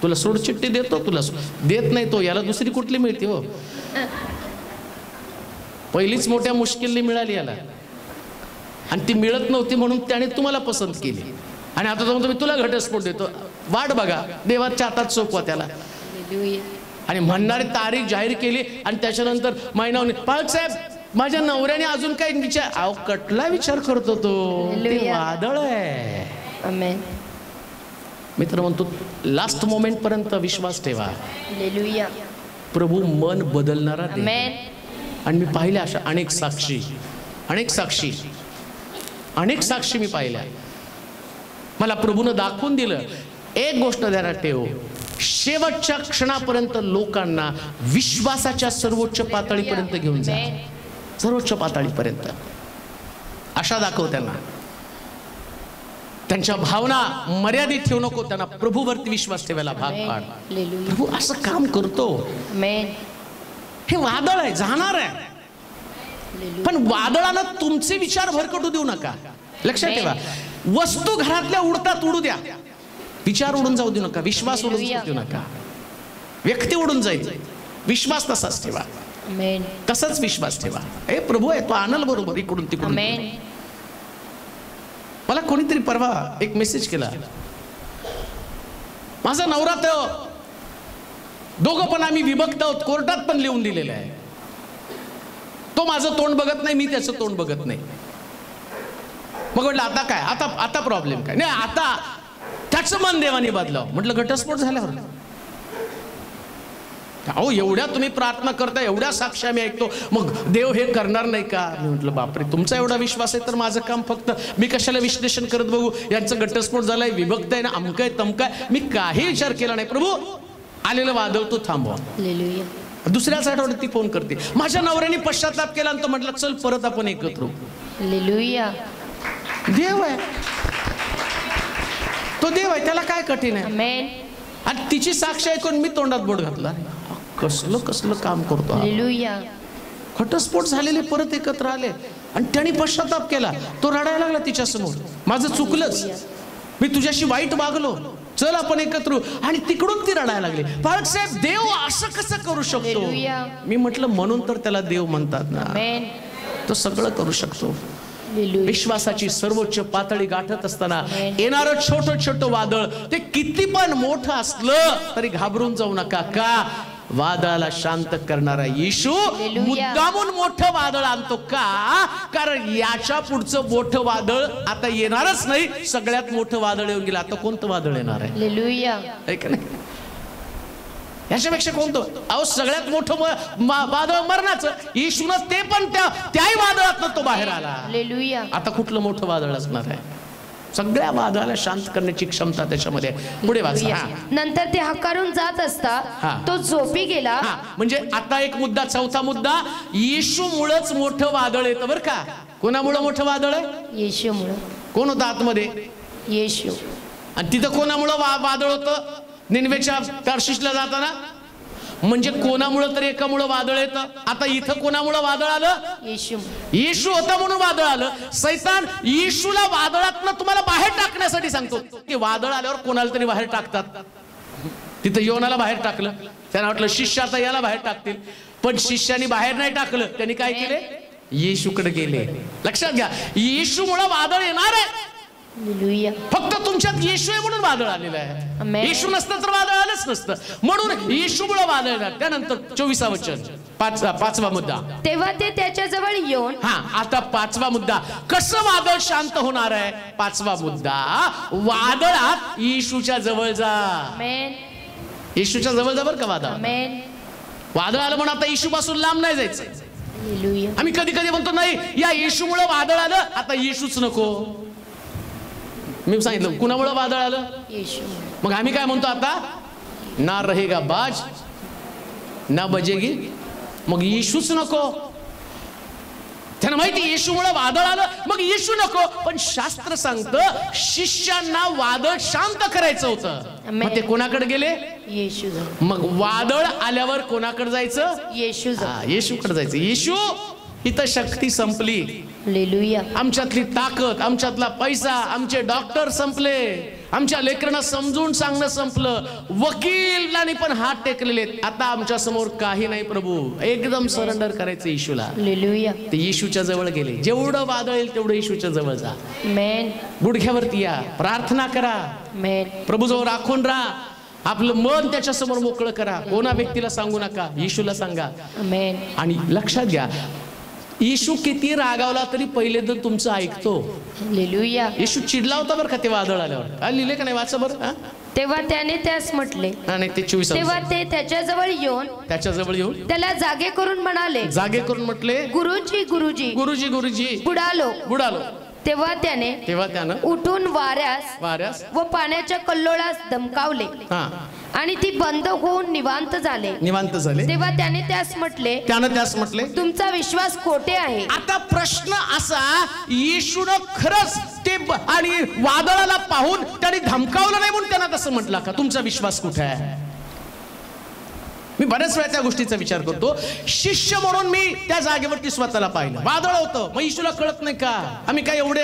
तुला सोडचिठ्ठी देतो, तुला देत नाही तो, याला दुसरी कुठली मिळते हो? पहिलीच मोठ्या मुश्किलने मिळाली याला, आणि ती मिळत नव्हती म्हणून त्याने तुम्हाला पसंत केली. आणि आता तो म्हणतो मी तुला घटस्फोट देतो. वाट बघा, देवाच्या हातात सोपवा त्याला. आणि म्हणणारी तारीख जाहीर केली आणि त्याच्यानंतर महिनावणी, पालक साहेब माझ्या नवऱ्याने अजून काही विचार. अहो कटला विचार करतो तो, ते वादळ आहे. आमेन. मित्र म्हणतो लास्ट मोमेंट पर्यंत विश्वास ठेवा. हालेलुया. प्रभू मन बदलणारा देव. आमेन. आणि मी पाहिल्या अशा अनेक साक्षी मी पाहिल्या. मला प्रभूनं दाखवून दिलं. एक गोष्ट ध्यानात ठेव, शेवटच्या क्षणापर्यंत लोकांना विश्वासाच्या सर्वोच्च पातळीपर्यंत घेऊन जा. सर्वोच्च पातळीपर्यंत आशा दाखव त्यांना. त्यांच्या भावना मर्यादित ठेवू नको, त्यांना प्रभूवरती विश्वास ठेवायला भाग पाड. प्रभू असं काम करतो. हे वादळ आहे, जाणार आहे, पण वादळानं तुमचे विचार भरकटू देऊ नका. लक्षात ठेवा, वस्तू घरातल्या उडतात, उडू द्या, विचार उडून जाऊ देऊ नका, विश्वास उडून जाऊ देऊ नका. व्यक्ती उडून जाईल, विश्वास तसाच ठेवा. तसाच विश्वास ठेवा. हे प्रभू आहे, तो आणल बरोबर इकडून तिकडून. मला कोणीतरी परवा एक मेसेज केला, माझा नवरा तर दोघं पण आम्ही विभक्त आहोत, कोर्टात पण लिहून दिलेलं आहे. तो माझं तोंड बघत नाही, मी त्याचं तोंड बघत नाही. मग म्हटलं आता काय, आता प्रॉब्लेम काय? नाही, आता त्याचं मन देवाने बदलाव. म्हटलं घटस्फोट झाल्यावर. अहो एवढ्या तुम्ही प्रार्थना करता, एवढ्या साक्ष आम्ही ऐकतो, मग देव हे करणार नाही का? मी म्हटलं बापरे, तुमचा एवढा विश्वास आहे तर माझं काम फक्त मी कशाला विश्लेषण करत बघू, यांचं घटस्फोट झालाय, विभक्त आहे ना, अमकय तमकय. मी काही विचार केला नाही. प्रभू आलेलं वादळ तू थांबवा. दुसऱ्याच आठवड्यात ती फोन करते, माझ्या नवऱ्याने पश्चाताप केला, आणि तो म्हटलं चल परत आपण एकत्र होऊ. देव आहे तो, देव आहे, त्याला काय कठीण आहे? आणि तिची साक्ष ऐकून मी तोंडात बोट घातला. कसलं काम करतो. घटस्फोट झालेले परत एकत्र आले आणि त्यांनी पश्चाताप केला. तो रडायला लागला तिच्या समोर, माझं चुकलंच, मी तुझ्याशी वाईट वागलो, चल आपण एकत्र. आणि तिकडून ती रडायला लागली. पालक साहेब देव असं कसं करू शकतो? मी म्हटलं म्हणून तर त्याला देव म्हणतात ना, तो सगळं करू शकतो. विश्वासाची सर्वोच्च पातळी गाठत असताना येणारं छोटं छोटं वादळ, ते किती पण मोठं असलं तरी घाबरून जाऊ नका. का? वादळाला शांत करणारा येशू मुद्दामून मोठं वादळ आणतो. का? कारण याच्या पुढचं मोठं वादळ आता येणारच नाही. सगळ्यात मोठं वादळ येऊन गेलं, आता कोणतं वादळ येणार आहे? ऐका नाही, याच्यापेक्षा कोणतं? अहो सगळ्यात मोठं वादळ मरणाचं. येशूनं ते पण त्याही वादळात तो बाहेर आला. आता कुठलं मोठं वादळ असणार आहे? सगळ्या वादळाला शांत करण्याची क्षमता त्याच्यामध्ये. पुढे वाचा. नंतर ते हकारून जात असता तो झोपी गेला. म्हणजे आता एक मुद्दा, चौथा मुद्दा, येशूमुळेच मोठं वादळ येतं बरं का. कोणामुळं मोठं वादळ आहे? येशूमुळे. कोण होतं आतमध्ये? येशू. आणि तिथं कोणामुळं वादळ होतं? निनवेच्या तार्शिशला जाताना. म्हणजे कोणामुळं तरी एकामुळं वादळ येतं. आता इथं कोणामुळं वादळ आलं? येशू होता म्हणून वादळ आलं. सैतान येशूला वादळातनं तुम्हाला बाहेर टाकण्यासाठी सांगतो की वादळ आल्यावर कोणाला तरी बाहेर टाकतात. तिथं योनाला बाहेर टाकलं, त्यांना वाटलं शिष्य आता याला बाहेर टाकतील, पण शिष्याने बाहेर नाही टाकलं. त्यांनी काय केले? येशूकडे गेले. लक्षात घ्या, येशूमुळे वादळ येणार आहे. फक्त तुमच्यात येशू आहे म्हणून वादळ आलेलं आहे. येशू नसतं तर वादळ आलंच नसतं. म्हणून येशूमुळे वादळ येणार. त्यानंतर 24 वचन, पाचवा मुद्दा. तेव्हा ते त्याच्या जवळ येऊन. आता पाचवा मुद्दा, कसं वादळ शांत होणार आहे? पाचवा मुद्दा, वादळात येशूच्या जवळ जा. येशूच्या जवळ जा बरं का. वादळ आलं म्हणून आता येशू पासून लांब नाही जायचं. हालेलुया. आम्ही कधी कधी म्हणतो नाही या येशूमुळे वादळ आलं, आता येशूच नको. मी सांगितलं कुणामुळे वादळ आलं? येशू. मग आम्ही काय म्हणतो आता? ना रहेगा बाज ना बजेगी, मग येशूच नको. त्यांना माहिती येशूमुळे वादळ आलं, मग येशू नको. पण शास्त्र सांगतं शिष्यांना वादळ शांत करायचं होतं. मग ते कोणाकडे गेले? येशू. मग वादळ आल्यावर कोणाकडे जायचं? येशू. येशूकडे जायचं. येशू इथं शक्ती संपली. हालेलुया. आमच्यातली ताकद, आमच्यातला पैसा, आमचे डॉक्टर संपले, आमच्या लेकरांना समजून सांगणं संपलं, वकिलांनी पण हात टेकलेले. आता आमच्या समोर काही नाही प्रभू, एकदम सरेंडर करायचं येशूला. हालेलुया. ते येशूच्या जवळ गेले. जेवढं वादळ येईल तेवढं येशूच्या जवळ जा. आमेन. गुडघ्यावरती या, प्रार्थना करा, आमेन. प्रभूजवळ राखून राहा, आपलं मन त्याच्या समोर मोकळं करा. कोणा व्यक्तीला सांगू नका, येशूला सांगा. आमेन. आणि लक्षात घ्या, येशू किती रागावला तरी पहिले तर तुमचं ऐकतो. हालेलुया. येशू चिडला होता बरं का ते वादळ आल्यावर. काय लिहिले का नाही, वाचा बरं. तेव्हा त्याने त्यास म्हटले, नाही ते 24. तेव्हा ते त्याच्याजवळ येऊन त्याला जागे करून म्हणाले, जागे करून म्हटले, गुरुजी गुरुजी गुरुजी गुरुजी. बुडालो. तेव्हा त्यानं उठून वाऱ्यास व पाण्याच्या कल्लोळास धमकावले आणि ती बंद होऊन निवांत झाले. तेव्हा त्याने त्यास म्हटले, तुमचा विश्वास खोटे आहे. आता प्रश्न असा, येशूनं खरंच ते आणि वादळाला पाहून त्याने धमकावलं नाही म्हणून त्यांना तसं म्हटलं का? तुमचा विश्वास कुठे आहे? मी बऱ्याच वेळा त्या गोष्टीचा विचार करतो. शिष्य म्हणून मी त्या जागेवरती स्वतःला पाहिलं. वादळ होतं, मग येशूला कळत नाही का? आम्ही काय एवढे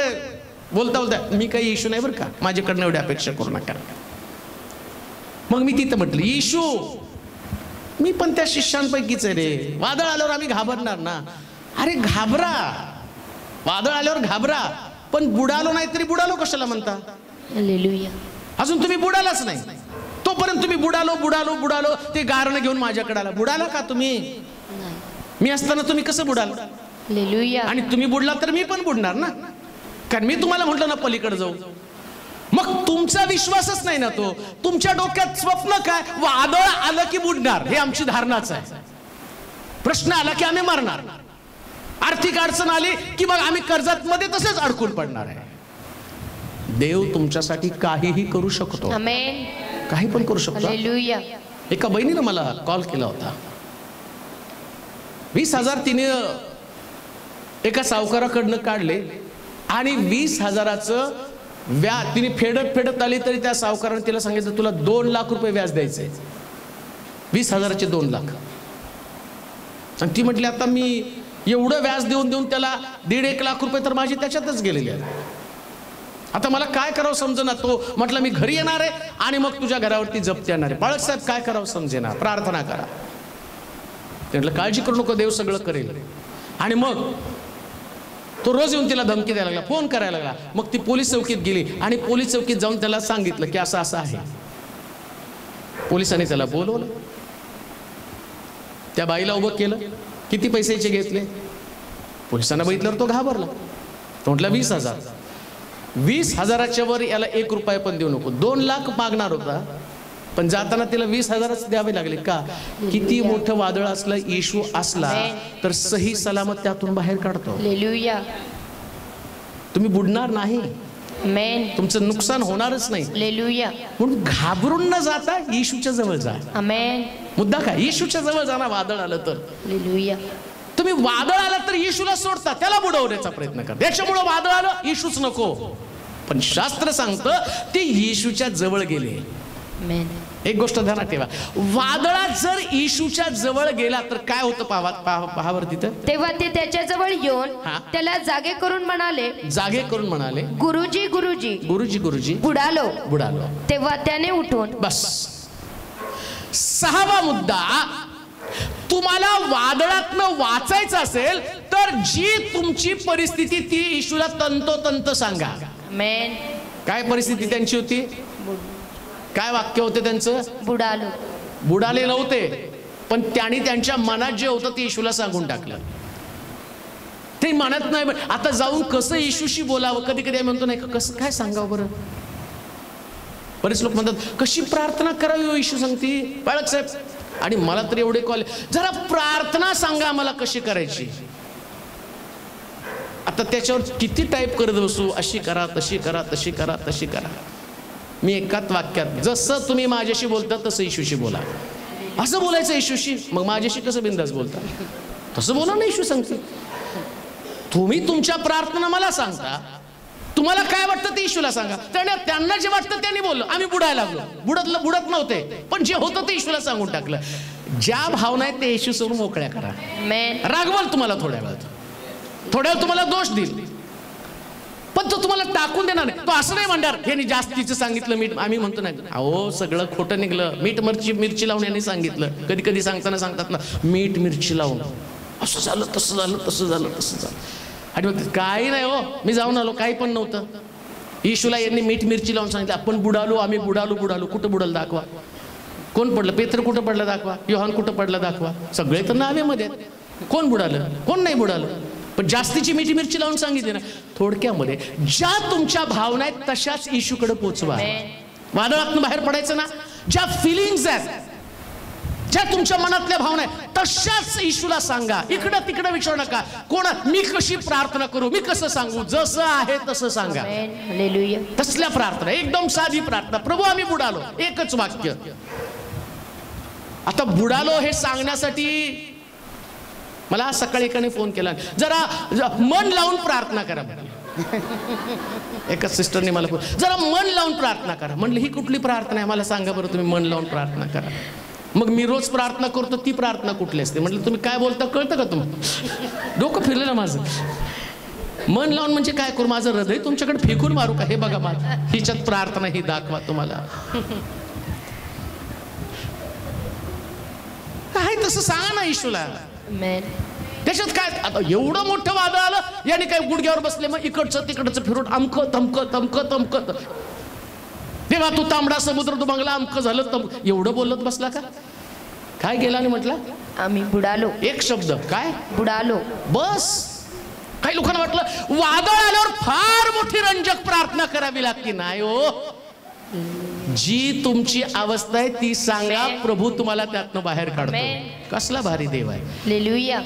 बोलता मी काही येशू नाही बरं का, माझ्याकडनं एवढी अपेक्षा करू नका. मग मी तिथं म्हटलं, येशू मी पण त्या शिष्यांपैकीच आहे रे. वादळ आल्यावर आम्ही घाबरणार ना. अरे घाबरा, वादळ आल्यावर घाबरा, पण बुडालो नाही तरी बुडालो कशाला म्हणता? हालेलुया. अजून तुम्ही बुडालाच नाही, तोपर्यंत तुम्ही बुडालो ते गारणं घेऊन माझ्याकडे आला. बुडाला का तुम्ही? मी असताना तुम्ही कसं बुडाल? हालेलुया. आणि तुम्ही बुडला तर मी पण बुडणार ना, कारण मी तुम्हाला म्हटलं ना पलीकडे जाऊ. मग तुमचा विश्वासच नाही ना तो. तुमच्या डोक्यात स्वप्न काय? वादळ आलं की बुडणार, हे आमची धारणाच आहे. प्रश्न आला की आम्ही मरणार, आर्थिक अडचण आली की मग आम्ही कर्जात मध्ये तसेच अडकून पडणार आहे. देव तुमच्यासाठी काहीही करू शकतो. आमेन. काही पण करू शकतो. हालेलुया. एका बहिणीने मला कॉल केला होता. 20,000 तिने एका सावकाराकडनं काढले आणि 20,000चं व्याज तिने फेडत आली तरी त्या सावकाराने तिला सांगितलं तुला 2 लाख रुपये व्याज द्यायचे. 20,000चे 2 लाख. आणि ती म्हटली आता मी एवढं व्याज देऊन त्याला 1.5 लाख रुपये तर माझे त्याच्यातच गेलेले आहेत. आता मला काय करावं समजेना. तो म्हटलं मी घरी येणार आहे आणि मग तुझ्या घरावरती जप्त येणार आहे. बाळक साहेब काय करावं समजेना, प्रार्थना करा. म्हटलं काळजी करू नको, देव सगळं करेल. आणि मग तो रोज येऊन तिला धमकी द्यायला लागला, फोन करायला लागला. मग ती पोलीस चौकीत गेली आणि पोलीस चौकीत जाऊन त्याला सांगितलं की असं असं आहे. पोलिसांनी त्याला बोलवलं, त्या बाईला उभं केलं. किती पैशाचे घेतले? पोलिसांना बघितल्यावर तो घाबरला. तो म्हटला 20,000. 20,000च्या वर याला 1 रुपया पण देऊ नको. 2 लाख मागणार होता, पण जाताना तिला 20,000च द्यावे लागले. का? किती मोठं वादळ असलं, येशू असला तर सही सलामत त्यातून बाहेर काढतो. हालेलुया. तुम्ही बुडणार नाही, आमेन. तुमचं नुकसान होणारच नाही. हालेलुया. म्हणून घाबरून न जाता येशूच्या जवळ जा. आमेन. मुद्दा काय? येशूच्या जवळ जाणार. वादळ आलं तर हालेलुया. तुम्ही वादळ आलं तर येशूला सोडता, त्याला बुडवण्याचा प्रयत्न करता. त्याच्यामुळे वादळ आलं, येशूच नको. पण शास्त्र सांगतं ते येशूच्या जवळ गेले. आमेन. एक गोष्ट ध्यानात ठेवा, वादळात जर येशूच्या जवळ गेला तर काय होतं पाहावर तिथं. तेव्हा ते त्याच्या जवळ येऊन त्याला जागे करून म्हणाले, गुरुजी गुरुजी गुरुजी गुरुजी बुडालो. तेव्हा त्याने उठून बस. 6वा मुद्दा, तुम्हाला वादळातनं वाचायचं असेल तर जी तुमची परिस्थिती ती येशूला तंतोतंत सांगा. आमेन. काय परिस्थिती त्यांची होती? काय वाक्य होते त्यांचं? बुडाले नव्हते, पण त्यांनी त्यांच्या मनात जे होतं ते येशूला सांगून टाकलं. ते म्हणत नाही आता जाऊन कसं येशूशी बोलावं. कधी कधी म्हणतो नाही कसं काय सांगावं बरं. बरेच लोक म्हणतात कशी प्रार्थना करावी येशू सांगते. बाळक साहेब आणि मला तर एवढे कॉल, जरा प्रार्थना सांगा आम्हाला कशी करायची. आता त्याच्यावर किती टाईप करत बसू, अशी करा तशी करा तशी करा तशी करा. मी एकाच वाक्यात, जसं तुम्ही माझ्याशी बोलता तसं येशूशी बोला. असं बोलायचं येशूशी, मग माझ्याशी कसं बिंदास बोलता? तसं बोला ना. येशू सांगते तुम्ही तुमच्या प्रार्थना मला सांगता, तुम्हाला काय वाटतं ते येशूला सांगा. त्यांना जे वाटतं त्यांनी बोललो, आम्ही बुडायला लागलो. बुडत नव्हते, पण जे होतं ते येशूला सांगून टाकलं. ज्या भावना आहेत ते येशू समोर मोकळ्या करा. रागवाल तुम्हाला थोड्या वेळात तुम्हाला दोष देईल, पण तो तुम्हाला टाकून देणार नाही. तो असं नाही म्हणणार यांनी जास्तीचं सांगितलं मीठ. आम्ही म्हणतो नाही, अहो सगळं खोटं निघलं, मीठ मिरची लावून यांनी सांगितलं. कधी कधी सांगताना सांगतात ना, मीठ मिरची लावून असं झालं तसं झालं तसं झालं तसं झालं. आणि मग काही नाही हो, मी जाऊन आलो, काही पण नव्हतं. येशूला यांनी मीठ मिरची लावून सांगितलं, आपण बुडालो, आम्ही बुडालो. कुठं बुडाल दाखवा. कोण पडलं? पेत्र कुठं पडलं दाखवा. योहान कुठं पडलं दाखवा. सगळे तर नावेमध्ये. कोण बुडालं? कोण नाही बुडालं. पण जास्तीची मिठी मिरची लावून सांगितली ना. थोडक्यामध्ये ज्या तुमच्या भावना आहेत तशाच येशूकडे पोचवा. वादळातून बाहेर पडायचं ना. ज्या फिलिंग्स आहेत, ज्या तुमच्या मनातल्या भावना आहेत तशाच येशूला सांगा. इकडं तिकडं विचारू नका. मी कशी प्रार्थना करू, मी कसं सांगू, जसं आहे तसं सांगा. तसल्या प्रार्थना, एकदम साधी प्रार्थना. प्रभू आम्ही बुडालो, एकच वाक्य. आता बुडालो हे सांगण्यासाठी मला आज सकाळी एकाने फोन केला, जरा मन लावून प्रार्थना करा. एका सिस्टरने मला फोन, जरा मन लावून प्रार्थना करा. म्हणलं ही कुठली प्रार्थना आहे, मला सांगा बरं तुम्ही. मन लावून प्रार्थना करा. मग मी रोज प्रार्थना करतो, ती प्रार्थना कुठली असते? म्हटलं तुम्ही काय बोलता कळतं का तुम्ही? डोकं फिरलं ना माझं. मन लावून म्हणजे काय करू, माझं हृदय तुमच्याकडे फेकून मारू का? हे बघा माझं, हिच्यात प्रार्थना ही दाखवा तुम्हाला. काय तसं सांगा ना येशूला. त्याच्यात काय आता एवढं मोठं वादळ आलं, याने काय गुडघ्यावर बसले, मग इकडचं तिकडचं फिरून अमकं तमकं तमकं तमकं. तेव्हा तू तांबडा समुद्र तू बंगला अमकं झालं, एवढं बोलत बसला का? काय गेला आणि म्हटलं आम्ही बुडालो. एक शब्द काय? बुडालो. बस. काही लोकांना वाटलं वादळ आल्यावर फार मोठी रंजक प्रार्थना करावी लागते. नाही हो, जी तुमची अवस्था आहे ती सांगा, प्रभू तुम्हाला त्यातनं बाहेर काढतो. कसला भारी देव आहे. हालेलुया.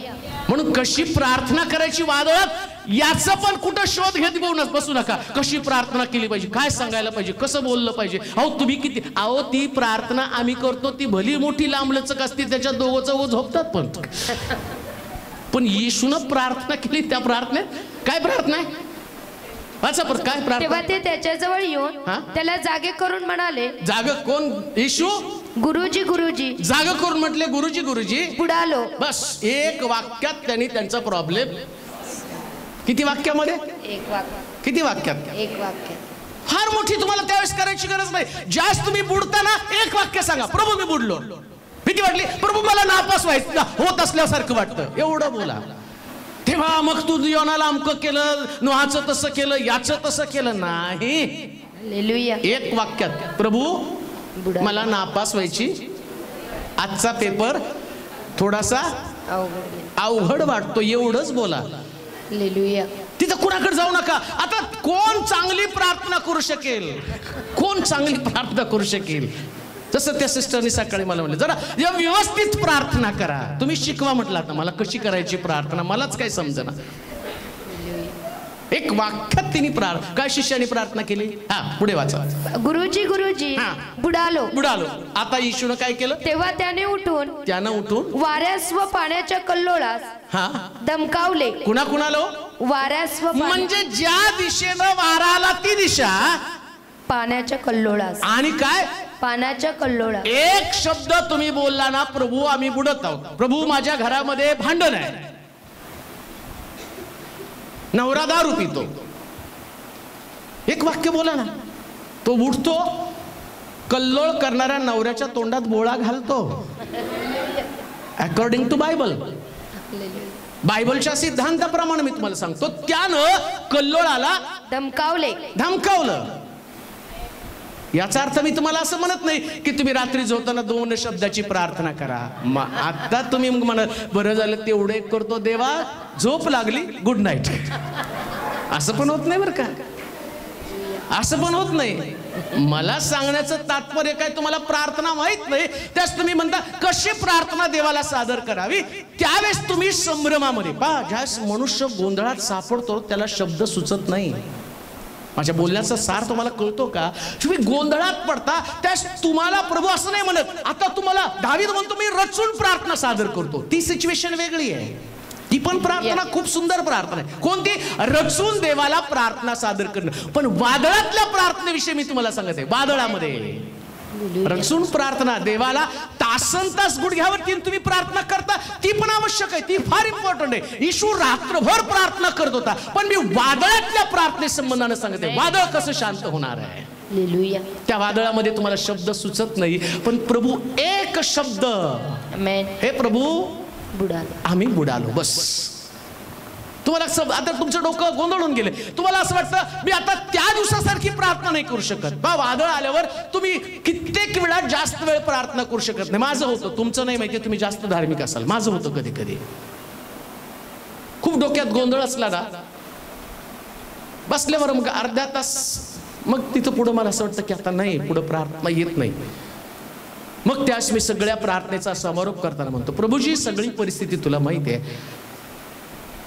म्हणून कशी प्रार्थना करायची वादळात, याचा पण कुठं शोध घेत बसू नका. कशी प्रार्थना केली पाहिजे, काय सांगायला पाहिजे, कसं बोललं पाहिजे. अहो तुम्ही किती, अहो ती प्रार्थना आम्ही करतो ती भली मोठी लांबलचक असते, त्याच्यात दोघं चौघं झोपतात. पण येशूनं प्रार्थना केली, त्या प्रार्थनेत काय प्रार्थना आहे? काय तेव्हा ते त्याच्याजवळ येऊन त्याला जागे करून म्हणाले. जाग कोण? येशू. गुरुजी गुरुजी. जाग करून म्हटले गुरुजी गुरुजी. बुडालो. बस एक वाक्यात त्यांनी त्यांचा प्रॉब्लेम. किती वाक्यामध्ये? एक वाक्य. किती वाक्यात? एक वाक्य. फार मोठी तुम्हाला त्यावेळेस करायची गरज नाही. जास्त तुम्ही बुडताना एक वाक्य सांगा, प्रभू मी बुडलो. भीती वाटली, प्रभू मला नापास व्हायचं होत असल्यासारखं वाटतं, एवढं बोला. तेव्हा मग तू योनाला अमकं केलं, नोहाचं तसं केलं, याचं तसं केलं नाही. एक वाक्यात, प्रभू मला नापास व्हायची, आजचा पेपर थोडासा अवघड वाटतो, एवढंच बोला. तिथं कुणाकडे जाऊ नका. आता कोण चांगली प्रार्थना करू शकेल, कोण चांगली प्रार्थना करू शकेल? जसं त्या सिस्टरनी सकाळी मला म्हणलं, जरा व्यवस्थित प्रार्थना करा. तुम्ही शिकवा म्हटलं, आता मला कशी करायची प्रार्थना मलाच काही समजेना. एक वाक्यात तिने काय शिष्याने प्रार्थना केली. हा पुढे वाचा. गुरुजी गुरुजी. बुडालो बुडालो. आता येशूने काय केलं? तेव्हा त्याने उठून वाऱ्यास व पाण्याच्या कल्लोळास दमकावले. कुणा कुणालो? वाऱ्यास व, म्हणजे ज्या दिशेनं वारा आला ती दिशा पाण्याच्या कल्लोळास. आणि काय? पाण्याच्या कल्लोळात. एक शब्द तुम्ही बोलला ना, प्रभू आम्ही बुडत आहोत, प्रभू माझ्या घरामध्ये भांडण आहे, नवरा दारू पितो, एक वाक्य बोला ना, तो उठतो, कल्लोळ करणाऱ्या नवऱ्याच्या तोंडात बोळा घालतो. अकॉर्डिंग टू बायबल, बायबलच्या सिद्धांताप्रमाणे मी तुम्हाला सांगतो, त्यानं कल्लोळाला धमकावलं. याचा अर्थ मी तुम्हाला असं म्हणत नाही की तुम्ही रात्री झोपताना 2 शब्दाची प्रार्थना करा. आता तुम्ही म्हणत बरं झालं तेवढे करतो देवा, झोप लागली, गुड नाईट, असं पण होत नाही बरं का. असं पण होत नाही. मला सांगण्याचं तात्पर्य काय, तुम्हाला प्रार्थना माहित नाही त्यास तुम्ही म्हणता कशी प्रार्थना देवाला सादर करावी. त्यावेळेस तुम्ही संभ्रमामध्ये पहा, ज्यावेळेस मनुष्य गोंधळात सापडतो त्याला शब्द सुचत नाही. माझ्या बोलण्याचा सार तुम्हाला कळतो का? तुम्ही गोंधळात पडता त्यास तुम्हाला प्रभू असं नाही म्हणत, आता तुम्हाला दावीद म्हणतो मी रचून प्रार्थना सादर करतो. ती सिच्युएशन वेगळी आहे. ती पण प्रार्थना खूप सुंदर प्रार्थना आहे. कोणती? रचून देवाला प्रार्थना सादर करणं. पण वादळातल्या प्रार्थनेविषयी मी तुम्हाला सांगत आहे. वादळामध्ये रचून प्रार्थना देवाला तासनतास गुडघ्यावरती तुम्ही प्रार्थना करता, ती पण आवश्यक आहे, ती फार इम्पॉर्टंट आहे. येशू रात्रभर प्रार्थना करत होता. पण मी वादळातल्या प्रार्थने संबंधाने सांगत आहे, वादळ कसं शांत होणार आहे. त्या वादळामध्ये तुम्हाला शब्द सुचत नाही, पण प्रभू एक शब्द, हे प्रभू आम्ही बुडालो, बस. तुम्हाला आता तुमचं डोकं गोंधळून गेले. तुम्हाला असं वाटतं मी आता त्या दिवसासारखी प्रार्थना नाही करू शकत. बा वादळ आल्यावर तुम्ही कित्येक वेळा जास्त वेळ प्रार्थना करू शकत नाही. माझं होतं, तुमचं नाही माहिती, तुम्ही जास्त धार्मिक असाल. माझं होतं कधी कधी. खूप डोक्यात गोंधळ असला ना, बसल्यावर मग अर्धा तास मग तिथं पुढं मला असं वाटतं की आता नाही, पुढं प्रार्थना येत नाही. मग त्यास मी सगळ्या प्रार्थनेचा समारोप करताना म्हणतो, प्रभूजी सगळी परिस्थिती तुला माहिती आहे.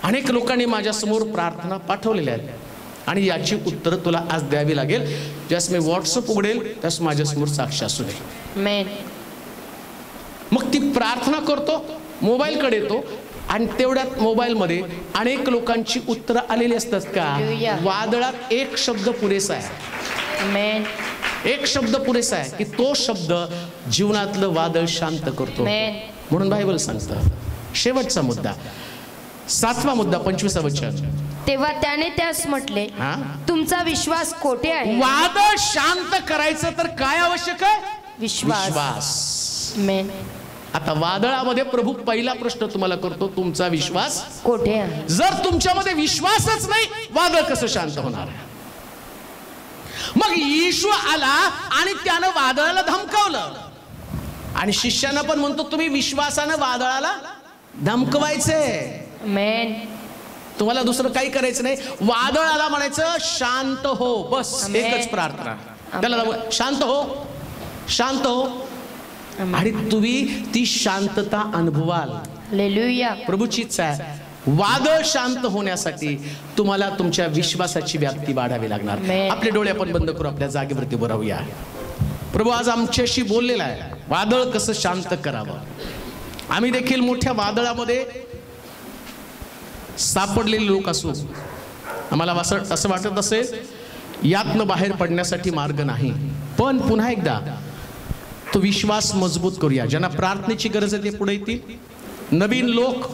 अनेक लोकांनी माझ्या समोर प्रार्थना पाठवलेल्या आहेत आणि याची उत्तर तुला आज द्यावी लागेल. ज्यास मी व्हॉट्सअप उघडेल त्यास माझ्या समोर साक्ष असू दे. मग ती प्रार्थना करतो, मोबाईलकडे येतो आणि तेवढ्यात मोबाईलमध्ये अनेक लोकांची उत्तरं आलेली असतात का? वादळात एक शब्द पुरेसा आहे. एक शब्द पुरेसा आहे की तो शब्द जीवनातलं वादळ शांत करतो. म्हणून बायबल सांगतं. शेवटचा मुद्दा, 7वा मुद्दा, 25वा वचन. तेव्हा त्याने त्यास म्हटले, तुमचा विश्वास कोठे आहे. वादळ शांत करायचं तर काय आवश्यक आहे? विश्वास. आता वादळामध्ये प्रभू पहिला प्रश्न तुम्हाला करतो, तुमचा विश्वास कोठे आहे. जर तुमच्यामध्ये विश्वासच नाही, वादळ कसं शांत होणार आहे? मग येशू आला आणि त्यानं वादळाला धमकावलं आणि शिष्यांना पण म्हणतो तुम्ही विश्वासानं वादळाला धमकवायचे. तुम्हाला दुसरं काही करायचं नाही. वादळाला म्हणायचं शांत हो, बस. एकच प्रार्थना त्याला, शांत हो, शांत हो. आणि तुम्ही ती शांतता अनुभवाल. प्रभूची इच्छा आहे वादळ शांत होण्यासाठी तुम्हाला तुमच्या विश्वासाची व्याप्ती वाढावी लागणार. आपले डोळे आपण बंद करू, आपल्या जागेवरती उभं राहूया. प्रभू आज आमच्याशी बोललेला आहे, वादळ कसं शांत करावं. आम्ही देखील मोठ्या वादळामध्ये सापडलेले लोक असू. आम्हाला असं वाटत असेल यातनं बाहेर पडण्यासाठी मार्ग नाही. पण पुन्हा एकदा तो विश्वास मजबूत करूया. ज्यांना प्रार्थनेची गरज आहे ते पुढे येतील. नवीन लोक